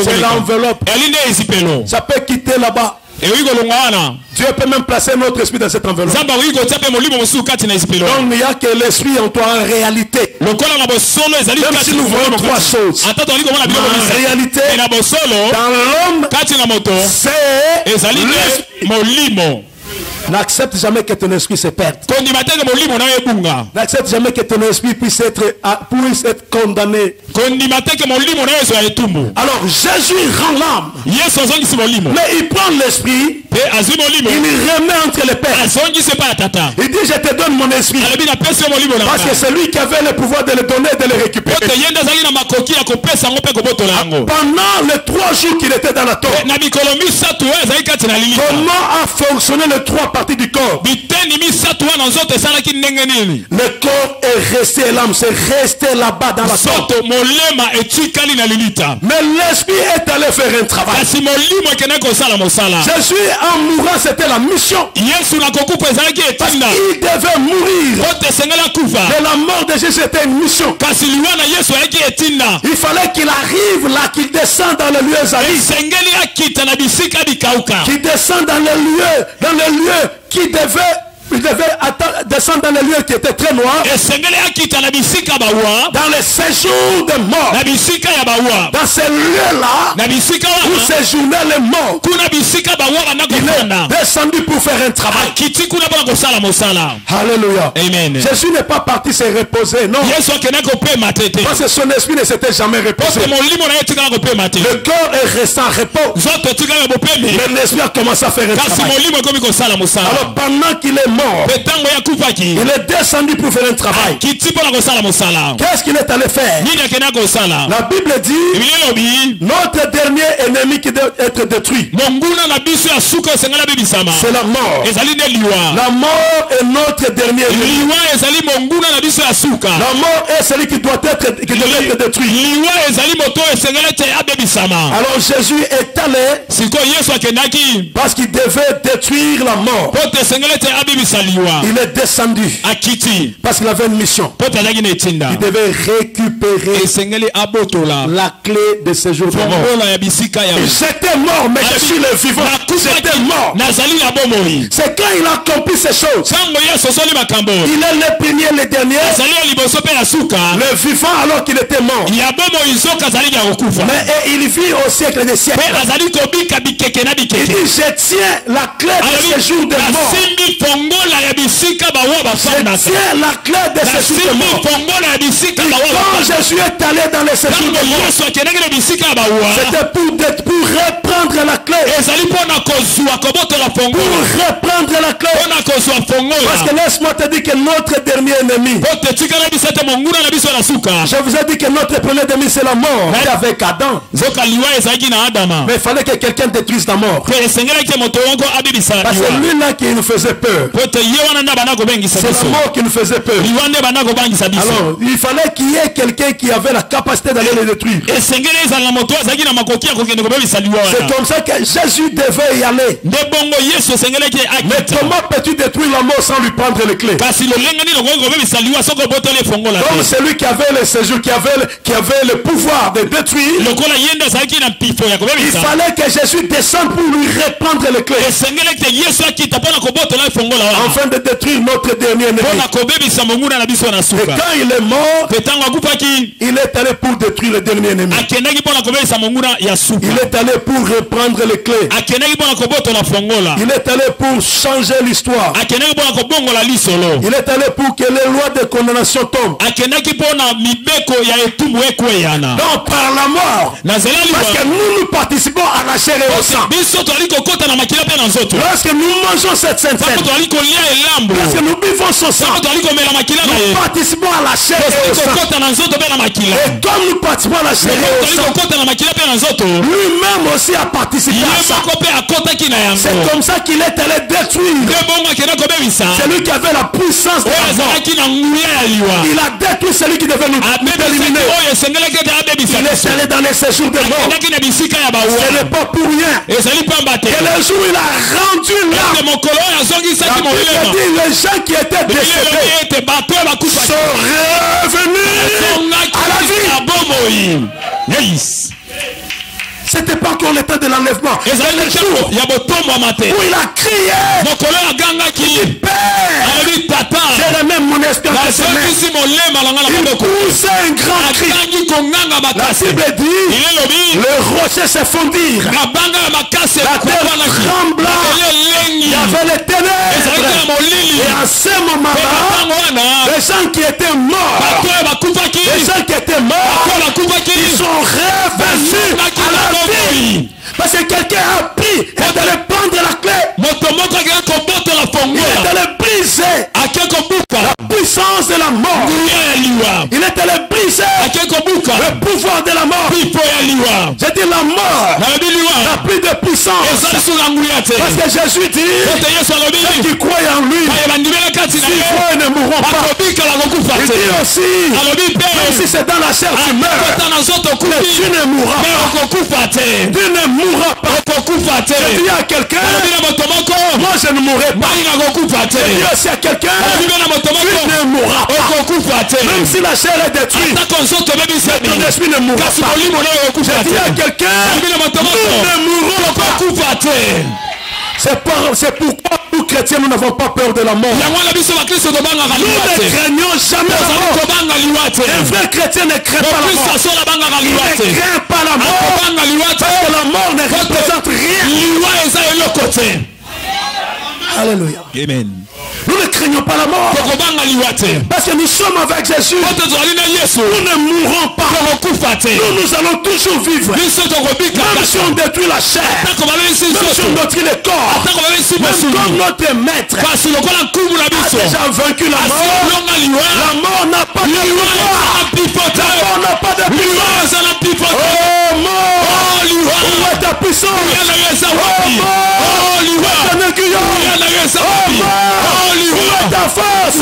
C'est l'enveloppe. Ça peut quitter là-bas. Dieu peut même placer notre esprit dans cette enveloppe. Donc il n'y a que l'esprit en toi en réalité. Même si nous voyons trois choses. En réalité, dans l'homme, c'est l'esprit. N'accepte jamais que ton esprit se perde. N'accepte jamais que ton esprit puisse être condamné. Alors Jésus rend l'âme. Mais il prend l'esprit. Il remet entre les pères. Il dit je te donne mon esprit. Parce que c'est lui qui avait le pouvoir de le donner et de le récupérer. Pendant les 3 jours qu'il était dans la tombe, comment a fonctionné les 3 parties du corps? Le corps est resté, l'âme c'est resté là-bas dans la tombe. Mais l'esprit est allé faire un travail. Jésus en mourant c'était la mission. Parce qu'il devait mourir. De la mort de Jésus c'était une mission. Il fallait qu'il arrive là, qu'il descende dans le lieu arides. Qu'il descende dans le lieu qui devait descendre dans le lieu qui était très noir. Dans les séjours de mort. Dans ces lieux-là où séjournaient les morts. Il est descendu pour faire un travail. Alléluia. Amen. Jésus n'est pas parti se reposer, non. Parce que son esprit ne s'était jamais reposé. Le corps est resté en repos. Mais l'esprit a commencé à faire un travail. Alors pendant qu'il est mort, il est descendu pour faire un travail. Qu'est-ce qu'il est allé faire? La Bible dit notre dernier ennemi qui doit être détruit. C'est la mort. La mort est notre dernier ennemi. La mort est celui qui doit être détruit. Alors Jésus est allé parce qu'il devait détruire la mort. Il est descendu parce qu'il avait une mission. Il devait récupérer la clé de ce jour de mort. J'étais mort, mais je suis le vivant. J'étais mort. C'est quand il a accompli ces choses. Il est le premier, le dernier. Le vivant alors qu'il était mort. Mais il vit au siècle des siècles. Il dit, je tiens la clé de ce jour de mort. Je tiens la clé de ce jour de mort. Quand Jésus est allé dans les séjours de mort, c'était pour reprendre la clé. Pour reprendre la clé. Parce que laisse-moi te dire que notre dernier ennemi, je vous ai dit que notre premier ennemi c'est la mort. C'est avec Adam. Mais il fallait que quelqu'un détruise la mort. Parce que lui-là qui nous faisait peur, c'est la mort qui nous faisait peur. Alors il fallait qu'il y ait quelqu'un qui avait la capacité d'aller les détruire. C'est comme ça que Jésus devait y aller. Mais comment peux-tu détruire la mort sans lui prendre les clés? Comme celui qui avait le séjour, qui avait le pouvoir de détruire, il fallait que Jésus descende pour lui reprendre les clés afin de détruire notre dernier ennemi. Et quand il est mort, il est allé pour détruire le dernier ennemi. Il est allé pour reprendre les clés. Il est allé pour changer l'histoire. Il est allé pour que les lois de condamnation tombent. Donc par la mort, parce que nous participons à la chair et au sang. Lorsque nous mangeons cette sainte scène, lorsque nous buvons son sang, nous participons à la chair et au sang. Et comme nous participons à la chair et au sang, lui-même aussi a participé à ça. C'est comme ça qu'il est allé détruire. C'est lui qui avait la puissance de la mort. Il a détruit celui qui devait nous éliminer. Il est allé dans les séjours de mort. Ce n'est pas pour rien. Et le jour où il a rendu l'âme, la Bible dit les gens qui étaient décédés sont revenus à la vie. C'était pas encore le temps de l'enlèvement. Où il a crié, Père, c'est le même mon espérance de ses mains. Il poussait un grand cri. La Bible dit, le rocher s'est fondir, la terre trembla, il y avait les ténèbres. Et à ce moment-là, les gens qui étaient morts, ils sont revenus à la vie. Parce que quelqu'un a pris et d'aller prendre la clé. Il est allé briser la puissance de la mort. Il est allé briser le pouvoir de la mort. J'ai dit la mort n'a plus de puissance. Parce que Jésus dit, ceux qui croient en lui, s'ils croient, ils ne mourront pas. Il dit aussi, même si c'est dans la chair tu meurs, mais tu ne mourras pas. Tu ne mourras pas. Je dis à quelqu'un, moi je ne mourrai pas. Je dis aussi à quelqu'un, tu ne mourras pas. Même si la chair est détruite, ton esprit ne mourra pas. Je dis à quelqu'un, nous ne mourrons pas. C'est pourquoi nous chrétiens nous n'avons pas peur de la mort. Nous ne craignons jamais la mort. Un vrai chrétien ne craint pas la mort. Il ne craint pas la mort parce que la mort ne représente rien. Alléluia. Amen. Nous ne craignons pas la mort parce que nous sommes avec Jésus. Nous ne mourrons pas. Nous allons toujours vivre. Même si on détruit la chair, même si on détruit le corps, même comme notre maître a déjà vaincu la mort. La mort n'a pas de pouvoir. La mort n'a pas de pouvoir. Oh mort, où est ta ta puissance? Oh, ton aiguillon. Où est ta force?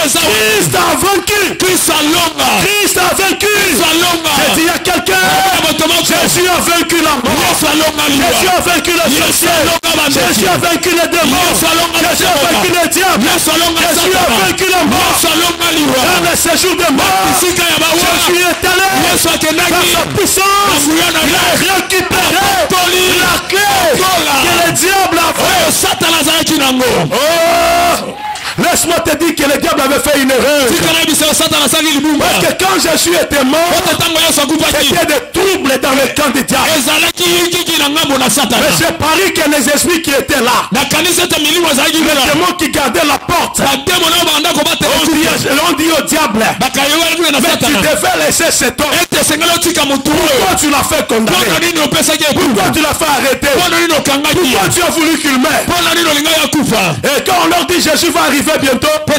Christ a vaincu. Christ a vaincu. J'ai dit, il y a quelqu'un. Jésus a vaincu la mort. Jésus a vaincu le sorcier. Jésus a vaincu les démons. Jésus a vaincu le diable. Jésus a vaincu la mort. Dans le séjour de mort, Jésus est allé par sa puissance. Il a récupéré la clé que le diable a fait. Oh! Laisse-moi te dire que le diable avait fait une erreur. Parce que quand Jésus était mort, c'était des troubles dans le camp du diable. Mais j'ai parié que les esprits qui étaient là, les démons qui gardaient la porte, on dit au diable, mais tu devais laisser cet homme. Pourquoi tu l'as fait condamner? Pourquoi tu l'as fait arrêter? Pourquoi tu as voulu qu'il meure? Et quand on leur dit Jésus va arriver bientôt, là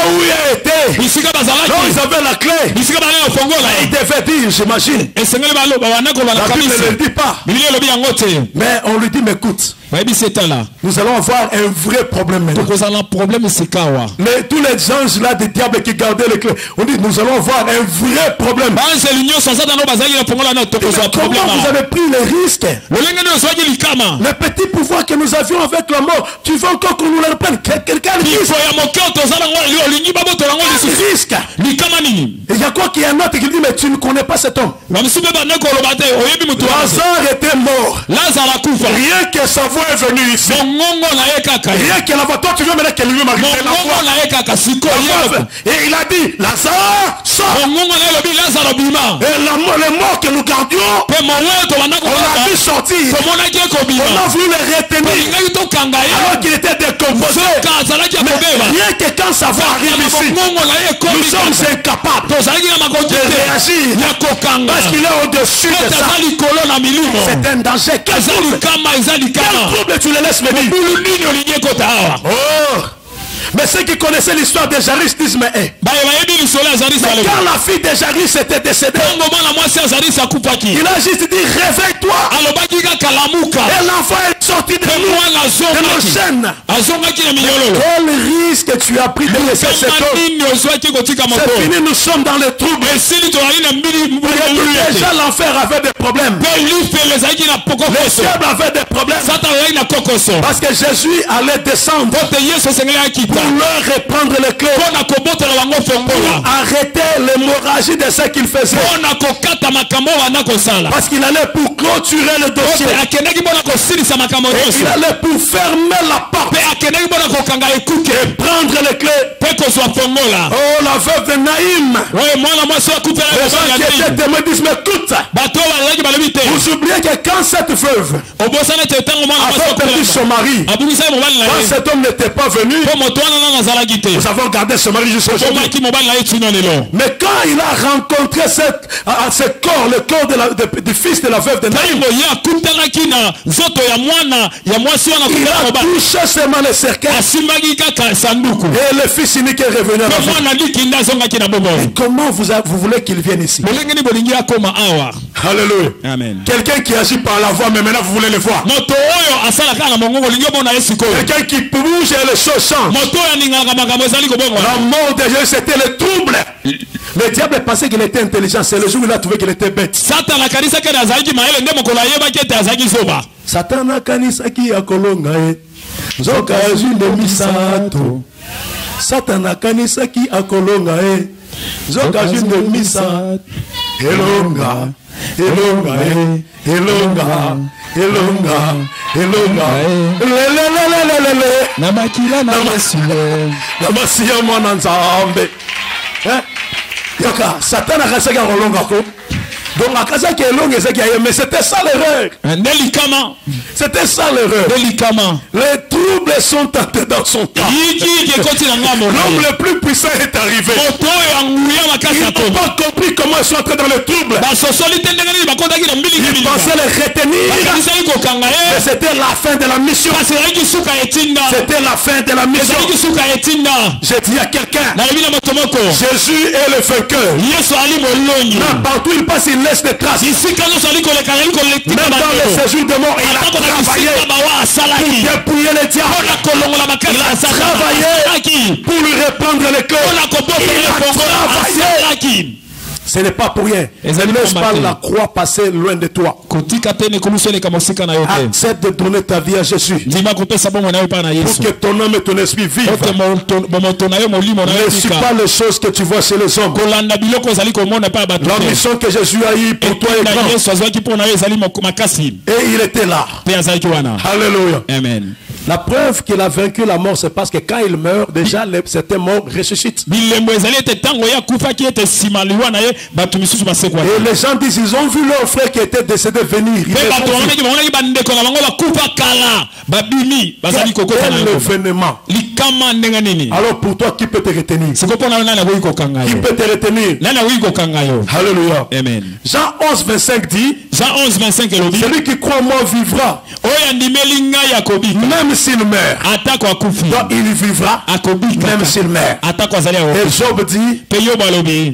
où il a été, là où ils avaient la clé, il devait dire, j'imagine. La Bible ne le dit pas, mais on lui dit, mais écoute, nous allons avoir un vrai problème maintenant. Tous les anges là des diables qui gardaient les clés, on dit nous allons avoir un vrai problème. Comment vous avez pris les risques? Le petit pouvoir que nous avions avec la mort, tu veux encore qu'on nous le reprenne? Quelqu'un risque. Il y a quoi qui est un autre qui dit mais tu ne connais pas cet homme. Lazare était mort. Rien que sa voix est venue ici. Rien que la voix. Toi tu veux maintenant qu'elle lui marque la voix. Et il a dit Lazare sort. Et les morts que nous gardions, on l'a vu sortir. On a voulu les retenir alors qu'il était décomposé. Mais rien que quand sa voix arrive ici, nous sommes incapables de réagir parce qu'il est au-dessus de ça. C'est un danger. Quel trouble tu le laisses me dire? Oh! Mais ceux qui connaissaient l'histoire de Jairus disent mais quand la fille de Jairus était décédée, il a juste dit réveille-toi. Et l'enfant est sorti de nos chaînes. Quel risque tu as pris de laisser cet homme? C'est fini, nous sommes dans le trouble. Déjà l'enfer avait des problèmes. Les diables avaient des problèmes. Parce que Jésus allait descendre pour leur reprendre les clés, pour arrêter l'hémorragie de ce qu'il faisait, parce qu'il allait pour clôturer le dossier, et il allait pour fermer la porte et prendre les clés. Oh, la veuve de Naïm, les gens qui étaient témoins disent mais écoute, vous oubliez que quand cette veuve avait perdu son mari, quand cet homme n'était pas venu, nous avons gardé ce mari jusqu'à aujourd'hui. Mais quand il a rencontré ce corps, le corps du fils de la veuve de Naïm, il a touché seulement le cercueil et le fils unique est revenu à la vie. Et comment vous voulez qu'il vienne ici? Alléluia. Amen. Quelqu'un qui agit par la voix, mais maintenant vous voulez le voir. Quelqu'un qui bouge et les choses changent. La mort de Jésus c'était le trouble. Le diable pensait qu'il était intelligent. C'est le jour où il a trouvé qu'il était bête. Satan a kanisaki akolonga zoka zune misato. Satan a kanisaki akolonga zoka zune misato. Elonga, elonga, elonga, elonga, elonga. Le namakila namasile. Namasiya mwana nzambe. Yoka, Satan a kanisaki akolonga ko. Donc mais c'était ça l'erreur. C'était ça l'erreur. Les troubles sont entrés dans son temps. L'homme le plus puissant est arrivé. Ils n'ont pas compris comment ils sont entrés dans le trouble. Ils pensaient les retenir. Mais c'était la fin de la mission. C'était la fin de la mission. Je dis à quelqu'un, Jésus est le vainqueur. Partout il passe, il laisse des traces. Même dans le séjour de mort, il a travaillé pour dépouiller les diables. Il a travaillé pour lui répandre les cœurs. Il a travaillé. Ce n'est pas pour rien. Ne laisse pas la croix passer loin de toi. Accepte de donner ta vie à Jésus. Pour que ton âme et ton esprit vivent. Ne suis pas les choses que tu vois chez les hommes. La mission que Jésus a eue pour toi est grande. Et il était là. Alléluia. Amen. La preuve qu'il a vaincu la mort, c'est parce que quand il meurt, déjà certains morts ressuscitent. Et les gens disent, ils ont vu leur frère qui était décédé venir. Quel événement. Alors pour toi, qui peut te retenir? Qui peut te retenir? Alléluia. Amen. Jean 11, 25 dit, celui qui croit en moi vivra. Même s'il meurt, donc il vivra. Même s'il meurt. Et Job dit,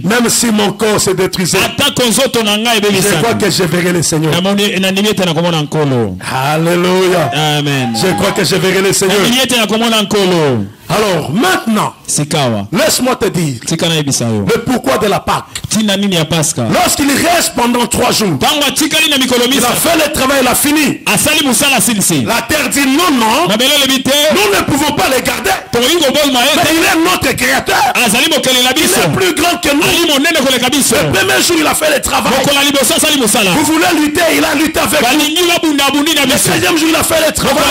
même si mon corps se détruisait, je crois que je verrai le Seigneur. Alléluia. Amen. Je crois que je verrai le Seigneur. Alors maintenant, laisse-moi te dire le pourquoi de la Pâque. Lorsqu'il reste pendant 3 jours, il a fait le travail, il a fini. La terre dit non, non, nous ne pouvons pas les garder. Mais il est notre créateur. Il est plus grand que nous. Le premier jour il a fait le travail. Vous voulez lutter, il a lutté avec vous. Le deuxième jour il a fait le travail.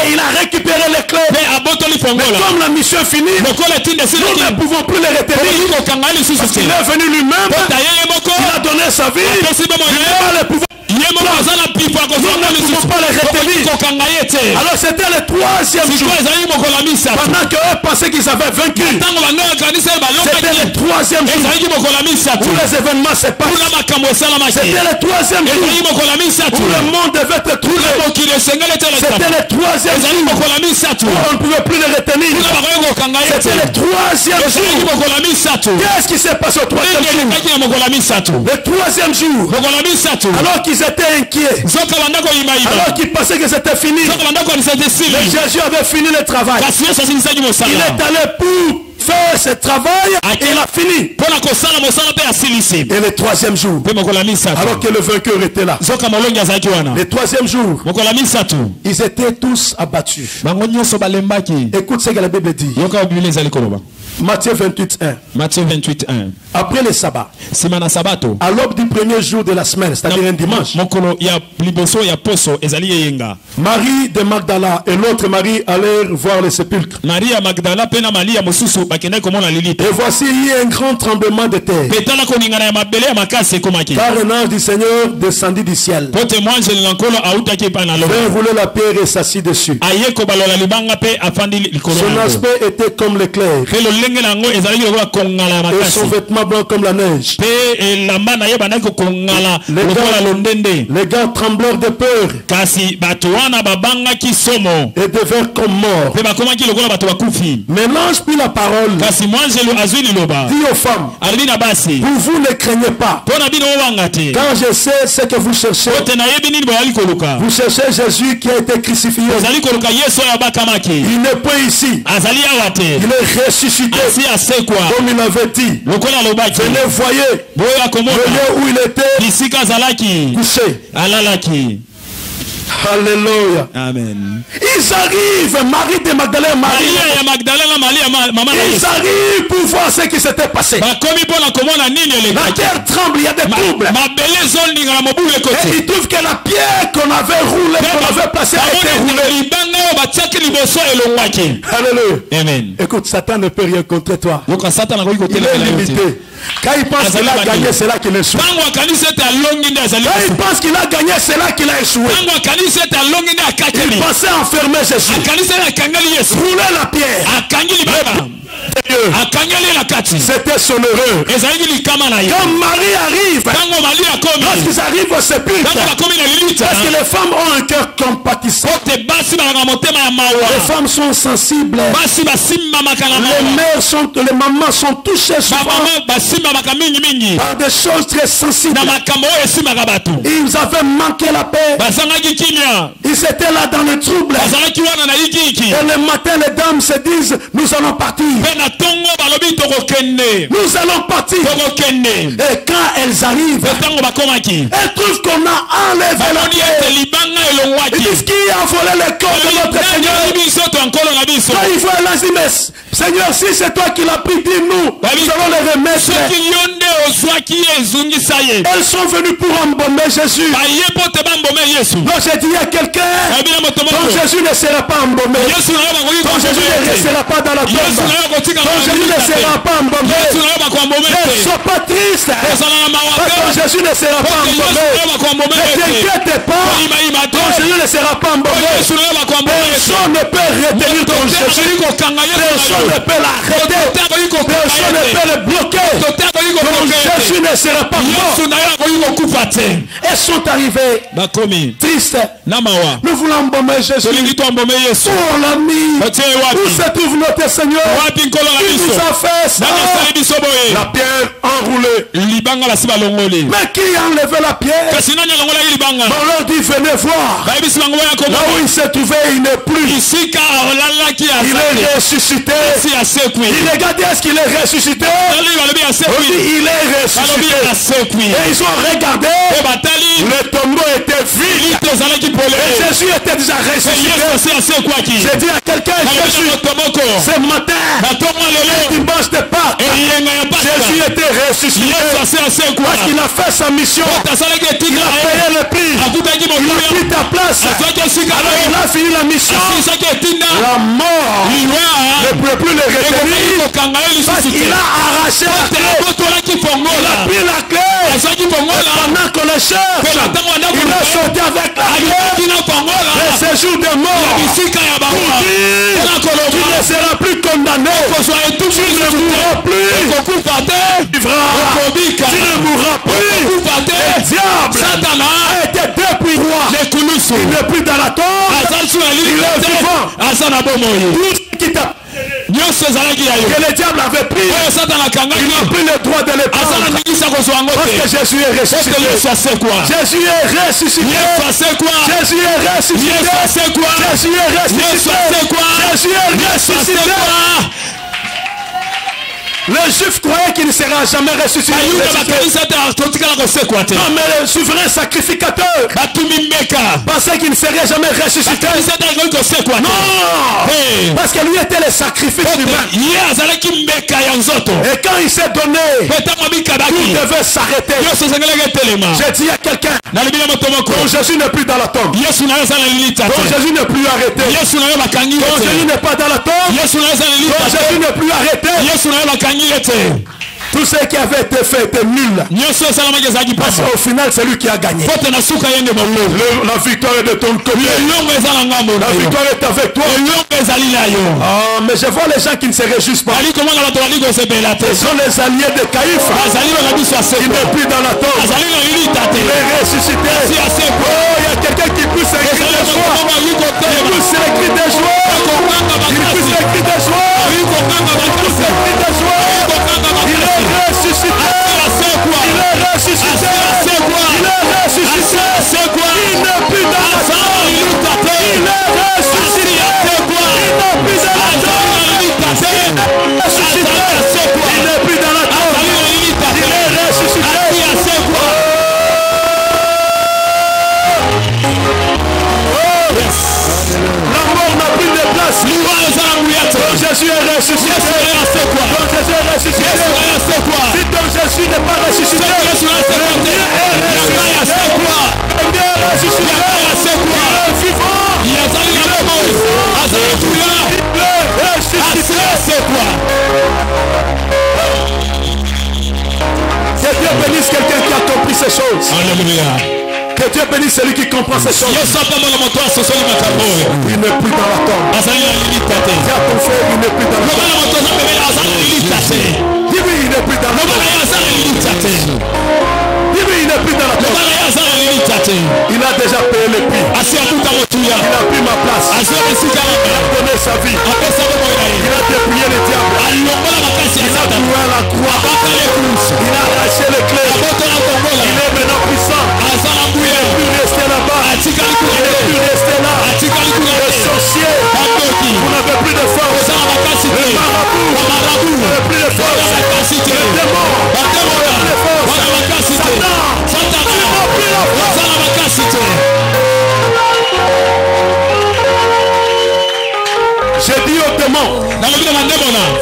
Et il a récupéré les clés. Mais comme la mission est finie, nous ne pouvons plus les retenir. Parce qu'il est venu lui-même, il a donné sa vie, il a le pouvoir. Nous ne pouvons pas les retenir. Alors c'était le 3e jour. Pendant qu'eux pensaient qu'ils avaient vaincu, c'était le 3e jour où les événements se passent. C'était le 3e jour où le monde devait être trouvé. C'était le 3e jour où on ne pouvait plus les retenir. C'était le 3e jour. Qu'est-ce qui s'est passé au 3e jour? Le 3e jour, alors qu'ils étaient inquiets, alors qu'ils pensaient que c'était fini, mais Jésus avait fini le travail. Il est allé pour faire ce travail et il a fini. Et le 3e jour, alors que le vainqueur était là, le 3e jour, ils étaient tous abattus. Écoute ce que la Bible dit. Matthieu 28, 1. Après le sabbat, à l'aube du premier jour de la semaine, c'est-à-dire un dimanche, Marie de Magdala et l'autre Marie allèrent voir le sépulcre. Et voici, il y a un grand tremblement de terre. Car un ange du Seigneur descendit du ciel. Vint rouler la pierre et s'assit dessus. Son aspect était comme l'éclair. Et son vêtement blanc comme la neige. Les gars tremblèrent de peur et devinrent comme morts. Mais l'ange prit la parole, dit aux femmes, vous ne craignez pas, car je sais ce que vous cherchez. Vous cherchez Jésus qui a été crucifié. Il n'est pas ici. Il est ressuscité. Comme il avait dit. Venez voyez le lieu où il était couché. Alléluia. Amen. Ils arrivent, Marie de Magdalene, ils arrivent pour voir ce qui s'était passé. La terre tremble, il y a des troubles. Et ils trouvent que la pierre qu'on avait roulée, qu'on avait placée a été roulée. Alléluia. Amen. Écoute, Satan ne peut rien contre toi. Il est limité. Quand il pense qu'il a gagné, c'est là qu'il échoue. Quand il pense qu'il a gagné, c'est là qu'il a échoué. Il pensait enfermer Jésus. Rouler la pierre. C'était son erreur. Quand Marie arrive, lorsqu'ils arrivent au sépulcre, parce que les femmes ont un cœur compatissant, les femmes sont sensibles, les mamans sont touchées souvent par des choses très sensibles. Ils avaient manqué la paix. Ils étaient là dans le trouble. Et le matin, les dames se disent, nous allons partir. Nous allons partir. Et quand elles arrivent, elles trouvent qu'on a enlevé la pierre. Ils disent qui a volé le corps de notre Seigneur. Quand il voit là, dit, mais Seigneur, si c'est toi qui l'as pris, dis-nous. Nous allons les remettre. Elles sont venues pour embaumer Jésus. Non, j'ai dit à quelqu'un, ton Jésus ne sera pas embaumé. Ton Jésus ne restera pas dans la tombe. Ton Jésus ne sera pas embaumé. Ne sois pas triste. Ton Jésus ne sera pas embaumé. Ne t'inquiète pas. Ton Jésus ne sera pas embaumé. Personne ne peut retenir ton Jésus. Personne ne peut l'arrêter. Personne ne peut le bloquer. Ton Jésus ne sera pas mort. Elles sont arrivées tristes. Nous voulons embaumer Jésus. Pour l'ami. Où se trouve notre Seigneur? Il nous a fait ça. La pierre enroulée. Mais qui a enlevé la pierre? On leur dit venez voir. Là où il se trouvait, il n'est plus. Il est ressuscité. Il regardait est-ce qu'il est ressuscité. On dit il est ressuscité. Et ils ont regardé. Le tombeau était vide. Et Jésus était déjà ressuscité. J'ai dit à quelqu'un, Jésus, ce matin, dimanche de Pâques, Jésus était ressuscité. Parce qu'il a fait sa mission. Il a payé le prix. Il a pris ta place. Alors il a fini la mission. La mort ne peut plus le retenir. Parce qu'il a arraché la clé. Il a pris la clé. Pendant que le chef, il a sauté avec la clé. Le séjour de mort. Tu ne seras plus condamné. Tu ne mourras plus. Tu ne mourras plus. Le diable a été dépouillé. Il n'est plus dans la tombe. Il est vivant. Tout ce qui t'a que le diable avait pris, il n'a pris le droit de le prendre. Parce que Jésus est ressuscité. Jésus est ressuscité. Jésus est ressuscité. Jésus est ressuscité. Jésus est ressuscité. Le juif croyait qu'il ne sera jamais ressuscité. Non, mais le souverain sacrificateur pensait qu'il ne serait jamais ressuscité. Non, parce que lui était le sacrifice humain. Et quand il s'est donné, tout devait s'arrêter. J'ai dit à quelqu'un, ton Jésus n'est plus dans la tombe. Ton Jésus n'est plus arrêté. Ton Jésus n'est pas dans la tombe. Ton Jésus n'est plus arrêté. Tout ce qui avait été fait était nul. Parce qu'au final, c'est lui qui a gagné. La victoire est de ton côté. La victoire est avec toi. Mais je vois les gens qui ne se réjouissent pas. Ce sont les alliés de Caïphe. Il n'est plus dans la tombe. Il est ressuscité. Oh, il y a quelqu'un qui pousse un cri de joie. Il pousse un cri de joie. Il pousse un cri de joie. Il pousse un cri de joie. Il est ressuscité. Il est ressuscité. Il est ressuscité. Il n'est plus dans la tombe. Il est ressuscité. Il n'est plus dans la tombe. Il est ressuscité. Il n'est plus dans la tombe. Il est ressuscité. La mort n'a plus de place. Jésus est ressuscité. Jésus est ressuscité. Si ton Jésus n'est pas ressuscité, Dieu est ressuscité. Dieu est ressuscité. Il est vivant. Il est ressuscité. Que Dieu bénisse quelqu'un qui a compris ces choses. Alléluia. Que Dieu bénisse celui qui comprend ces choses. Il n'est plus dans la tombe. Dis à ton frère, il n'est plus dans la tombe. Dis-lui, il n'est plus dans la tombe. Dis-lui, il n'est plus dans la tombe. Il a déjà payé le prix. Il a pris ma place. Il a donné sa vie. Il a dépouillé le diable. Il a cloué à la croix. Il a arraché les clés. Il est maintenant puissant. Il ne peut plus rester là-bas. Il ne peut plus rester là. Les sorciers, vous n'avez plus de force. Les marabouts, vous n'avez plus de force. Les démons, vous n'avez plus de force. Satan, tu n'as plus la force. J'ai dit aux démons,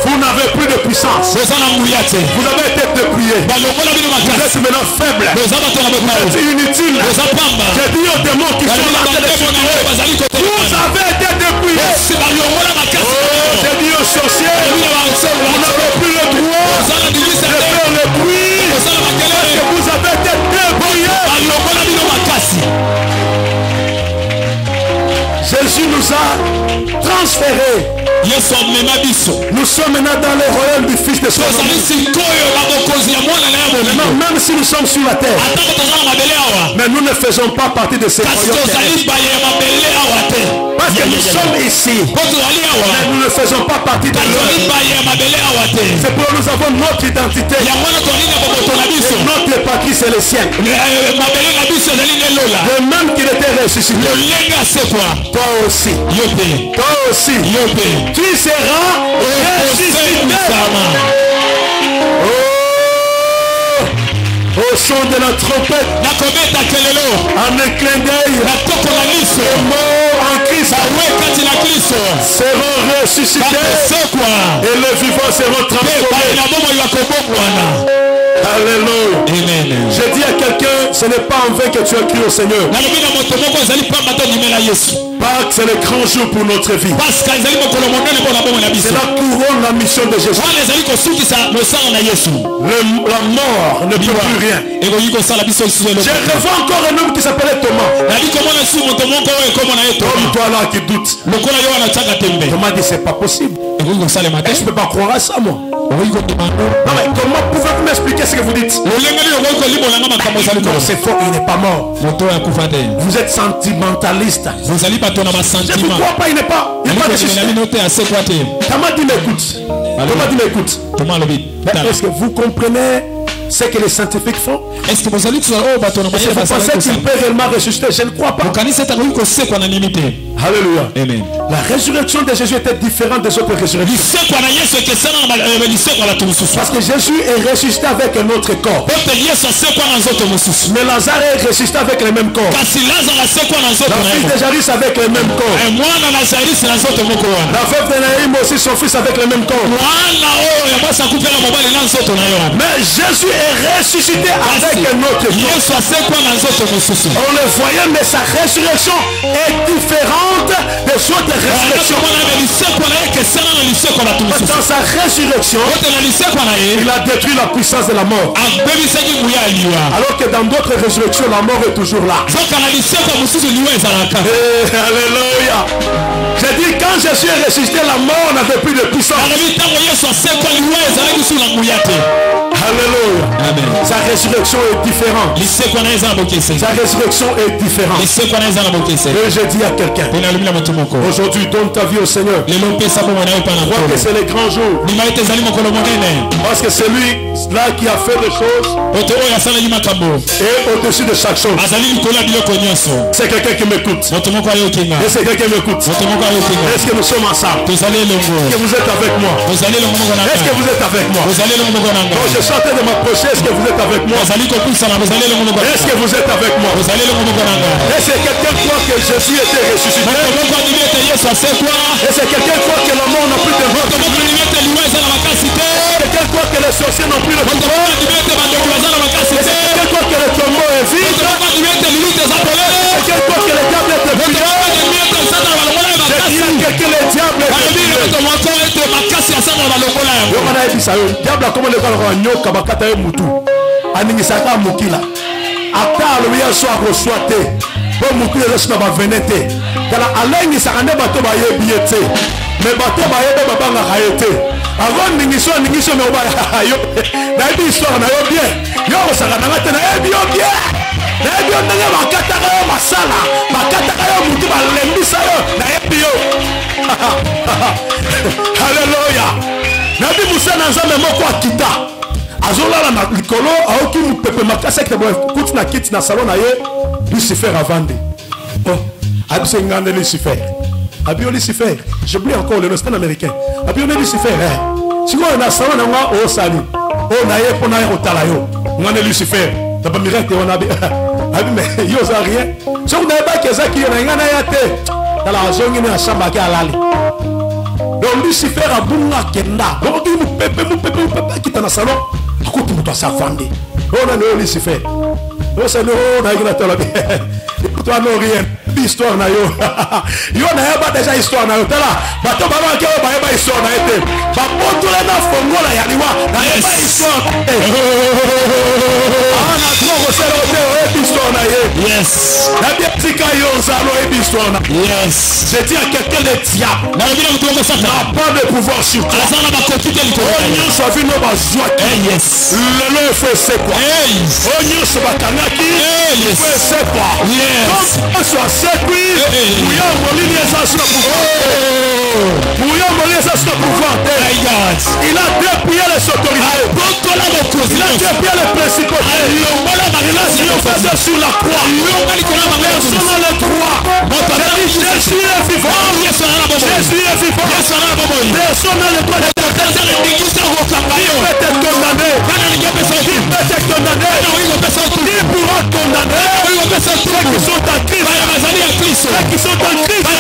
vous n'avez plus de puissance. Vous avez été dépouillés. Vous êtes maintenant faibles. Vous êtes inutiles. J'ai dit aux démons qui sont là, vous avez été dépouillés. J'ai dit aux sorciers, vous n'avez plus le droit de faire le bruit. Parce que vous avez été dépouillés. Jésus nous a transférés. Nous sommes maintenant dans le royaume du Fils de son amour. Même si nous sommes sur la terre, mais nous ne faisons pas partie de ces royaumes. Parce que nous sommes ici, mais nous ne faisons pas partie de l'autre. C'est pour nous avons notre identité. Et notre patrie célestienne. Le même qu'il était ressuscité. Toi aussi. Toi aussi. Tu seras ressuscité. Au son de la trompette, en un clin d'œil, les morts en Christ seront ressuscités et les vivants seront transformés. Alléluia. Amen. Je dis à quelqu'un, ce n'est pas en vain que tu as cru au Seigneur. Pâques, c'est le grand jour pour notre vie. C'est la couronne, la mission de Jésus. La mort ne peut plus rien. J'ai revu encore un homme qui s'appelait Thomas. Comme toi là qui doute. Thomas dit c'est pas possible. Je ne peux pas croire à ça moi. Non mais comment pouvez-vous m'expliquer ce que vous dites? C'est faux, il n'est pas mort. Vous êtes sentimentaliste. Je ne crois pas, il n'est pas. Thomas dit m'écoute. Est-ce que vous comprenez ce que les scientifiques font? Est-ce que vous pensez qu'il peut réellement ressusciter? Je ne crois pas. Alléluia. Amen. La résurrection de Jésus était différente des autres résurrections. Parce que Jésus est ressuscité avec un autre corps. Mais Lazare est ressuscité avec le même corps. La fille de Jairus avec le même corps. La veuve de Naïm aussi son fils avec le même corps. Mais Jésus est ressuscité avec un autre corps. On le voyait, mais sa résurrection est différente des autres résurrections. Dans sa résurrection, il a détruit la puissance de la mort. Alors que dans d'autres résurrections, la mort est toujours là. Alléluia. J'ai dit quand Jésus est ressuscité, la mort n'avait plus de puissance. Alléluia. Amen. Sa résurrection est différente. Sa résurrection est différente. Et je dis à quelqu'un, aujourd'hui donne ta vie au Seigneur. Crois que c'est le grand jour. Parce que c'est lui là qui a fait des choses et au-dessus de chaque chose. C'est quelqu'un qui m'écoute. Et c'est quelqu'un qui m'écoute. Est-ce que nous sommes ensemble? Est-ce que vous êtes avec moi? Est-ce que vous êtes avec moi? Quand je suis en train de m'approcher, est-ce que vous êtes avec moi? Est-ce que vous êtes avec moi? Est-ce que quelqu'un croit que Jésus était ressuscité? Est-ce que quelqu'un croit que la mort n'a plus de ventre? Quelqu'un croit que les sorciers n'ont plus de pouvoir? Est-ce que quelqu'un croit que le tombeau est vide? Quelqu'un croit que le diable est puissant? J'ai dit à quelqu'un le diable est diable a comment le gars nyoka bakata ye mutu aningisaka mukila ata aloya so akoswa te bo mukila lesina bavene te kala alengisaka nde bato bayebi ye te me bato bayebe babangaka ye te aningiso me oba yo nayebi histoire na yo bien yo osaka nanga te nayebi yo bien nayebi yo ndenge bakataka yo masala bakataka yo mutu balembisa yo nayebi yo. Haleluya. Nabi Musa na nzambe moko akita azolala na likolo aoki mupepe makasi akita kuti na kiti na salon na ye Lucifer avandi. Oh, abise ngande Lucifer. Abio Lucifer, j'oublie encore le nom américain. Abio Lucifer, si on a salon na nga o sali. Oh na ye pona yo tala yo. Ngande Lucifer. T'as pas miracle on a abi mais yo ça rien. Si on n'a pas que ça qui na ngana ya te. Tala zongi na shamba ki alali. Donc Lucifer a bunga kenda. Donc mu pepe qui dans salon. Akuti muto savandi. Oh na no Lucifer. Oh ça no na ngana tala bi. Toi non rien. Histoire na yo. Yo na yaba déjà histoire na yo. Tala bato baba ke ba yaba histoire na ete. Ba potula na fongola ya liwa. Na yaba histoire. Ana trop c'est le histoire na ye. Yes. La bien tika yo zalo e histoire na. Yes. Je dis à quelqu'un de diable. Na bien ko ko sata. N'a pas de pouvoir sur toi. Azana ba kokite liko. Onyo so vi no ba joie. Yes. Le lo fait c'est quoi? Onyo so ba kanaki. Yes. C'est quoi? Yes. Soit c'est oui. Bouillon molini ça sur pouvoir. Bouillon molini ça sur pouvoir. Il a dépouillé les autorités. Il a dépouillé les principautés. Il a fait sur la croix. Personne n'a le droit. Jésus est vivant. Jésus est vivant. Personne n'a le droit de te condamner. Il peut te condamner. Il peut te condamner. Il pourra condamner ceux qui sont en Christ. Ceux qui sont en Christ. Il n'y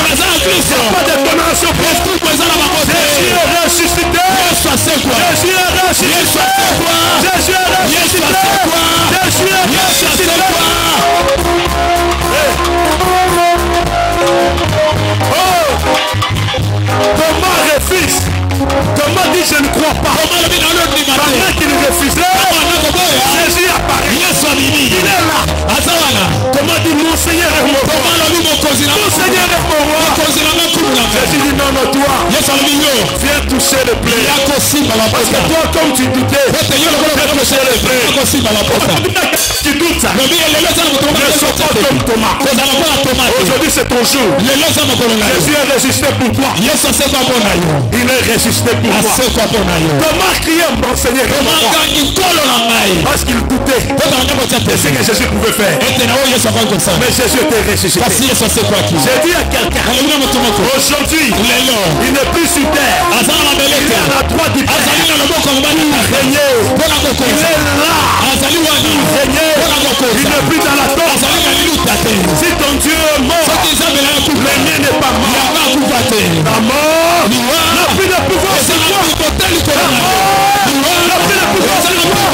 a pas de condamnation pour tout. Jésus est ressuscité. Jésus est ressuscité. Jésus est ressuscité. Jésus est ressuscité. Oh, Thomas refuse. Thomas dit je ne crois pas. Pendant qu'il refusait, Jésus apparaît. Il est là. Thomas dit mon Seigneur est mon roi. Mon Seigneur est mon roi. Jésus dit non, non, toi. Viens toucher le blé. Parce que toi, comme tu doutais, viens toucher le blé. Tu doutes ça. Ne sois pas comme Thomas. Aujourd'hui c'est ton jour. Jésus est résisté pour toi. Il est résisté pour toi. Thomas criait mon Seigneur est mon roi. Parce qu'il doutait de ce que Jésus pouvait faire. Mais Jésus était ressuscité. J'ai dit à quelqu'un, aujourd'hui, il n'est plus sur terre. Il est à la droite du Père. Il est là. Il n'est plus dans la tombe. Si ton Dieu est mort, le mien n'est pas mort. La mort n'a plus de pouvoir sur toi. La mort n'a plus de pouvoir sur toi.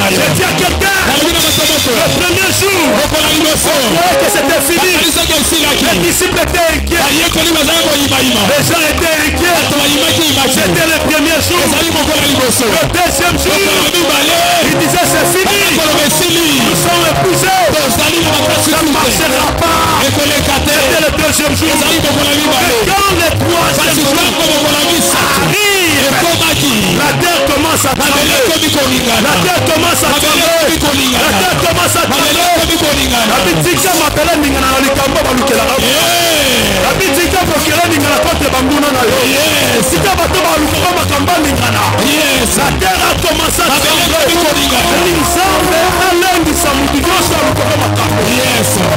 J'ai dit à quelqu'un, le premier jour, que c'était fini, les disciples étaient inquiets, les gens étaient inquiets. C'était le premier jour. Le deuxième jour, il disait c'est fini, nous sommes épousés, ça ne marchera pas. C'était le deuxième jour. Et quand le troisième jour arrive, la terre commence à trembler. La terre commence à trembler. La terre commence à trembler. La bitika mapela ningana na likambo balukela. La bitika bokela ningana contre bambuna na yo. Sika bato balukela makamba ningana. La terre a commencé à trembler. Nizambe alengi samuti yosa lukela makamba.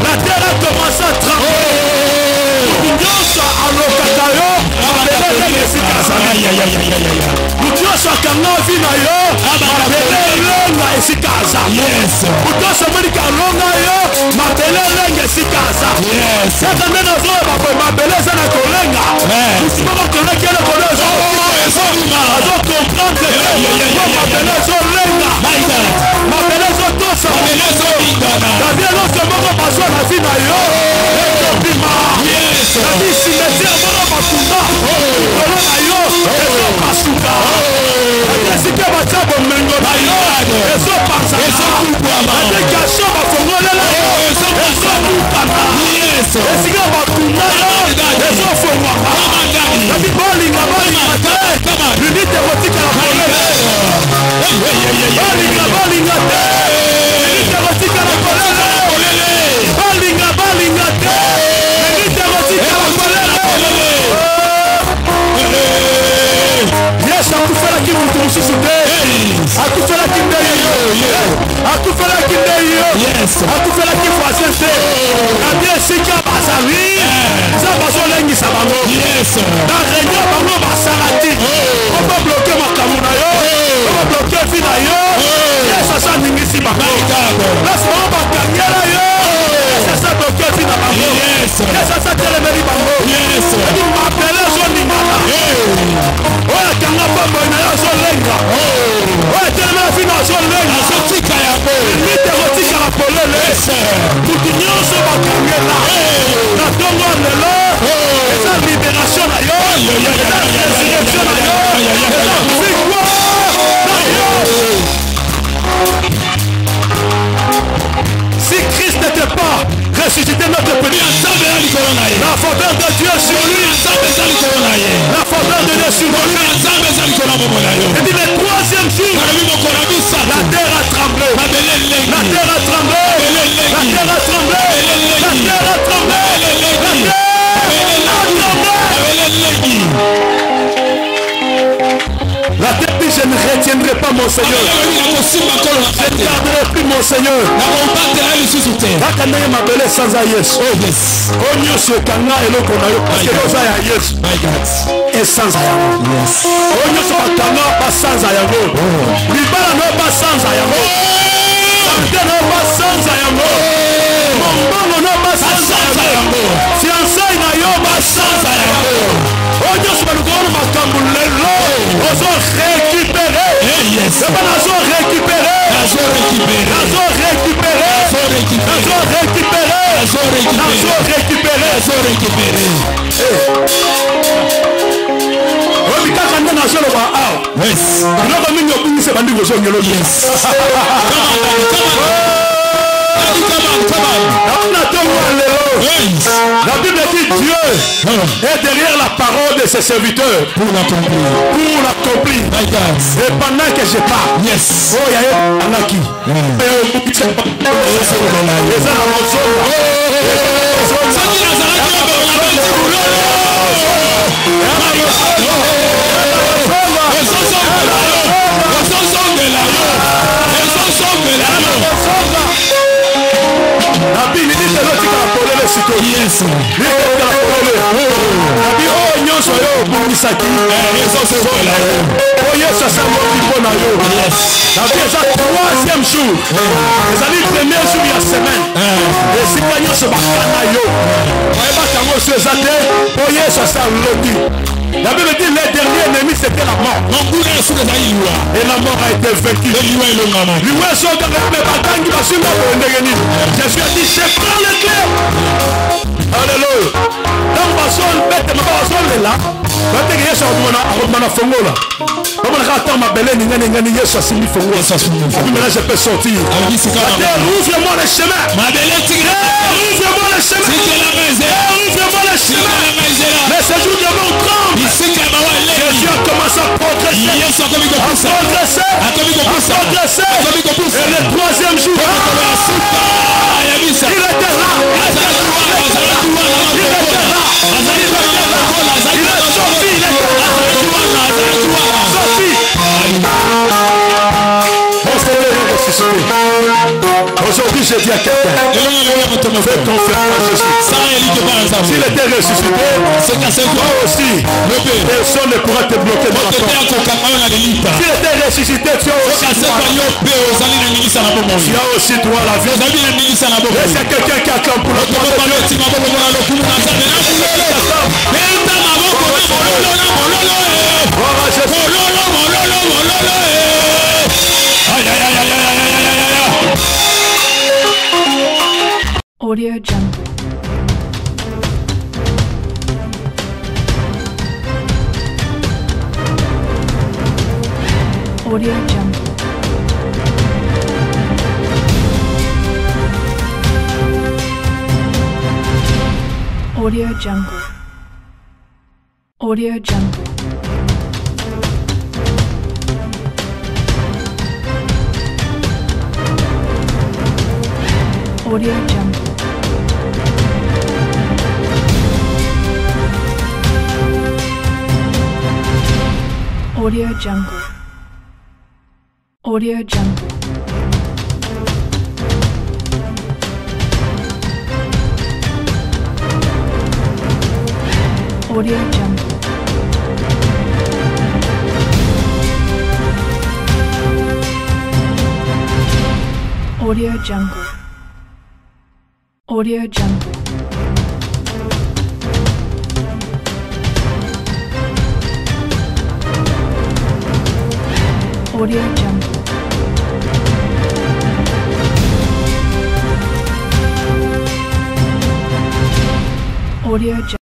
La terre a commencé à trembler. Yosa alokaka yo. Mutiosa kanga vina yo. Mapelele esikaza. Mutiosa merika longa yo. Mapelele esikaza. Sasa nena zoe mapelele na kolenga. Usimama kolenga ile kolenga. Azo comprendre. Mapelele lenga. Mapelele tosa. Davie lo semoko paswa na vina yo. Ekopima. Davi simetia mwana makunda. Kolona yo. Eso pasuka. Sike bachabo mengo na yo. Eso pasa. Eso kupama. Adekasho bafongolela yo. Eso kupama. Sike bakunda yo. Eso fongwama. Davi bolinga te. L'unité motika la folela. Bolinga te. akufelaki nde yo akufelaki voisin te abi esika bazali nzambe azolengisa bango na réunion bango basala ti oko bloke makambo na yo oko bloke vi na yo yesu asa ningisi bango place bango bakangela yo yesu asa bloke vi na bango yesu asa telemeli bango edi mapele ezoningana oyo akanga pambo na yo azolenga oyo telemela vi na azolenga azotika yango mite kotikala polele kutu nyonso bakangela na ntongo lelo eza libération na yo eza résurrection na yo eza victoire na yo. Si Christ n'était pas ressuscité notre petit, la faveur de Dieu sur lui, la faveur de Dieu sur lui. Et dit le troisième jour, la terre a tremblé, la terre a tremblé, la terre a tremblé, la terre a tremblé, la terre dit je ne retiendrai pas mon Seigneur, je ne garderai plus mon Seigneur. Kaka ndenge mabele sans Yesu oyo nyonso ekanga eloko na yo parce que oza ya Yesu esanza yango oyo nyonso bakanga basanza yango libala na yo basanza yango sante na yo basanza yango mombongo na yo basanza yango fiansai na yo basanza yango oyo nyonso balukana makambo lelo ozo récupéré eba nazo récupéré oyebi kaka nde nazoloba awa biloko mingi obungisa bandi kozongela na ntongo ya lelo la Bible dit Dieu est derrière la parole de ses serviteurs pour l'accomplir. Et pendant que je parle, oh ya anaki la Bible dit que l'autre a polé le citoyen. Abi oh nyonso yo bungisaki oh yesu asamboki mpo na yo nabi eza troisième jour ezali premier jour ya semaine esika nyonso bakana yo oyebaka yango oso eza te po yesu asaloki. La Bible dit le dernier ennemi c'était la mort et la mort a été vaincue. Jésus a dit je prends les clés. Alléluia. Donc basol bête ma basol là bate que Yesu akomana fongola bamona kata mabele ngani Yesu asimi fongola mais là je peux sortir. Ouvre-moi le chemin. Ouvre-moi le chemin. Ouvre-moi le chemin. Mais ce jour de mon camp Jésus a commencé à progresser, et le troisième jour il était là. Aujourd'hui, je dis à quelqu'un, fais confiance à Jésus. S'il était ressuscité, toi aussi, personne ne pourra te bloquer dans la porte. S'il était ressuscité, tu as aussi toi la vie. Est-ce qu'il y a quelqu'un qui attend pour le droit de Dieu? Audio Jungle. Audio Jungle. Audio Jungle. Audio Jungle. Audio Jungle. Audio Jungle. Audio Jungle. Audio Jungle. Audio Jungle. Audio Jungle. Audio Jungle. Audio Jungle.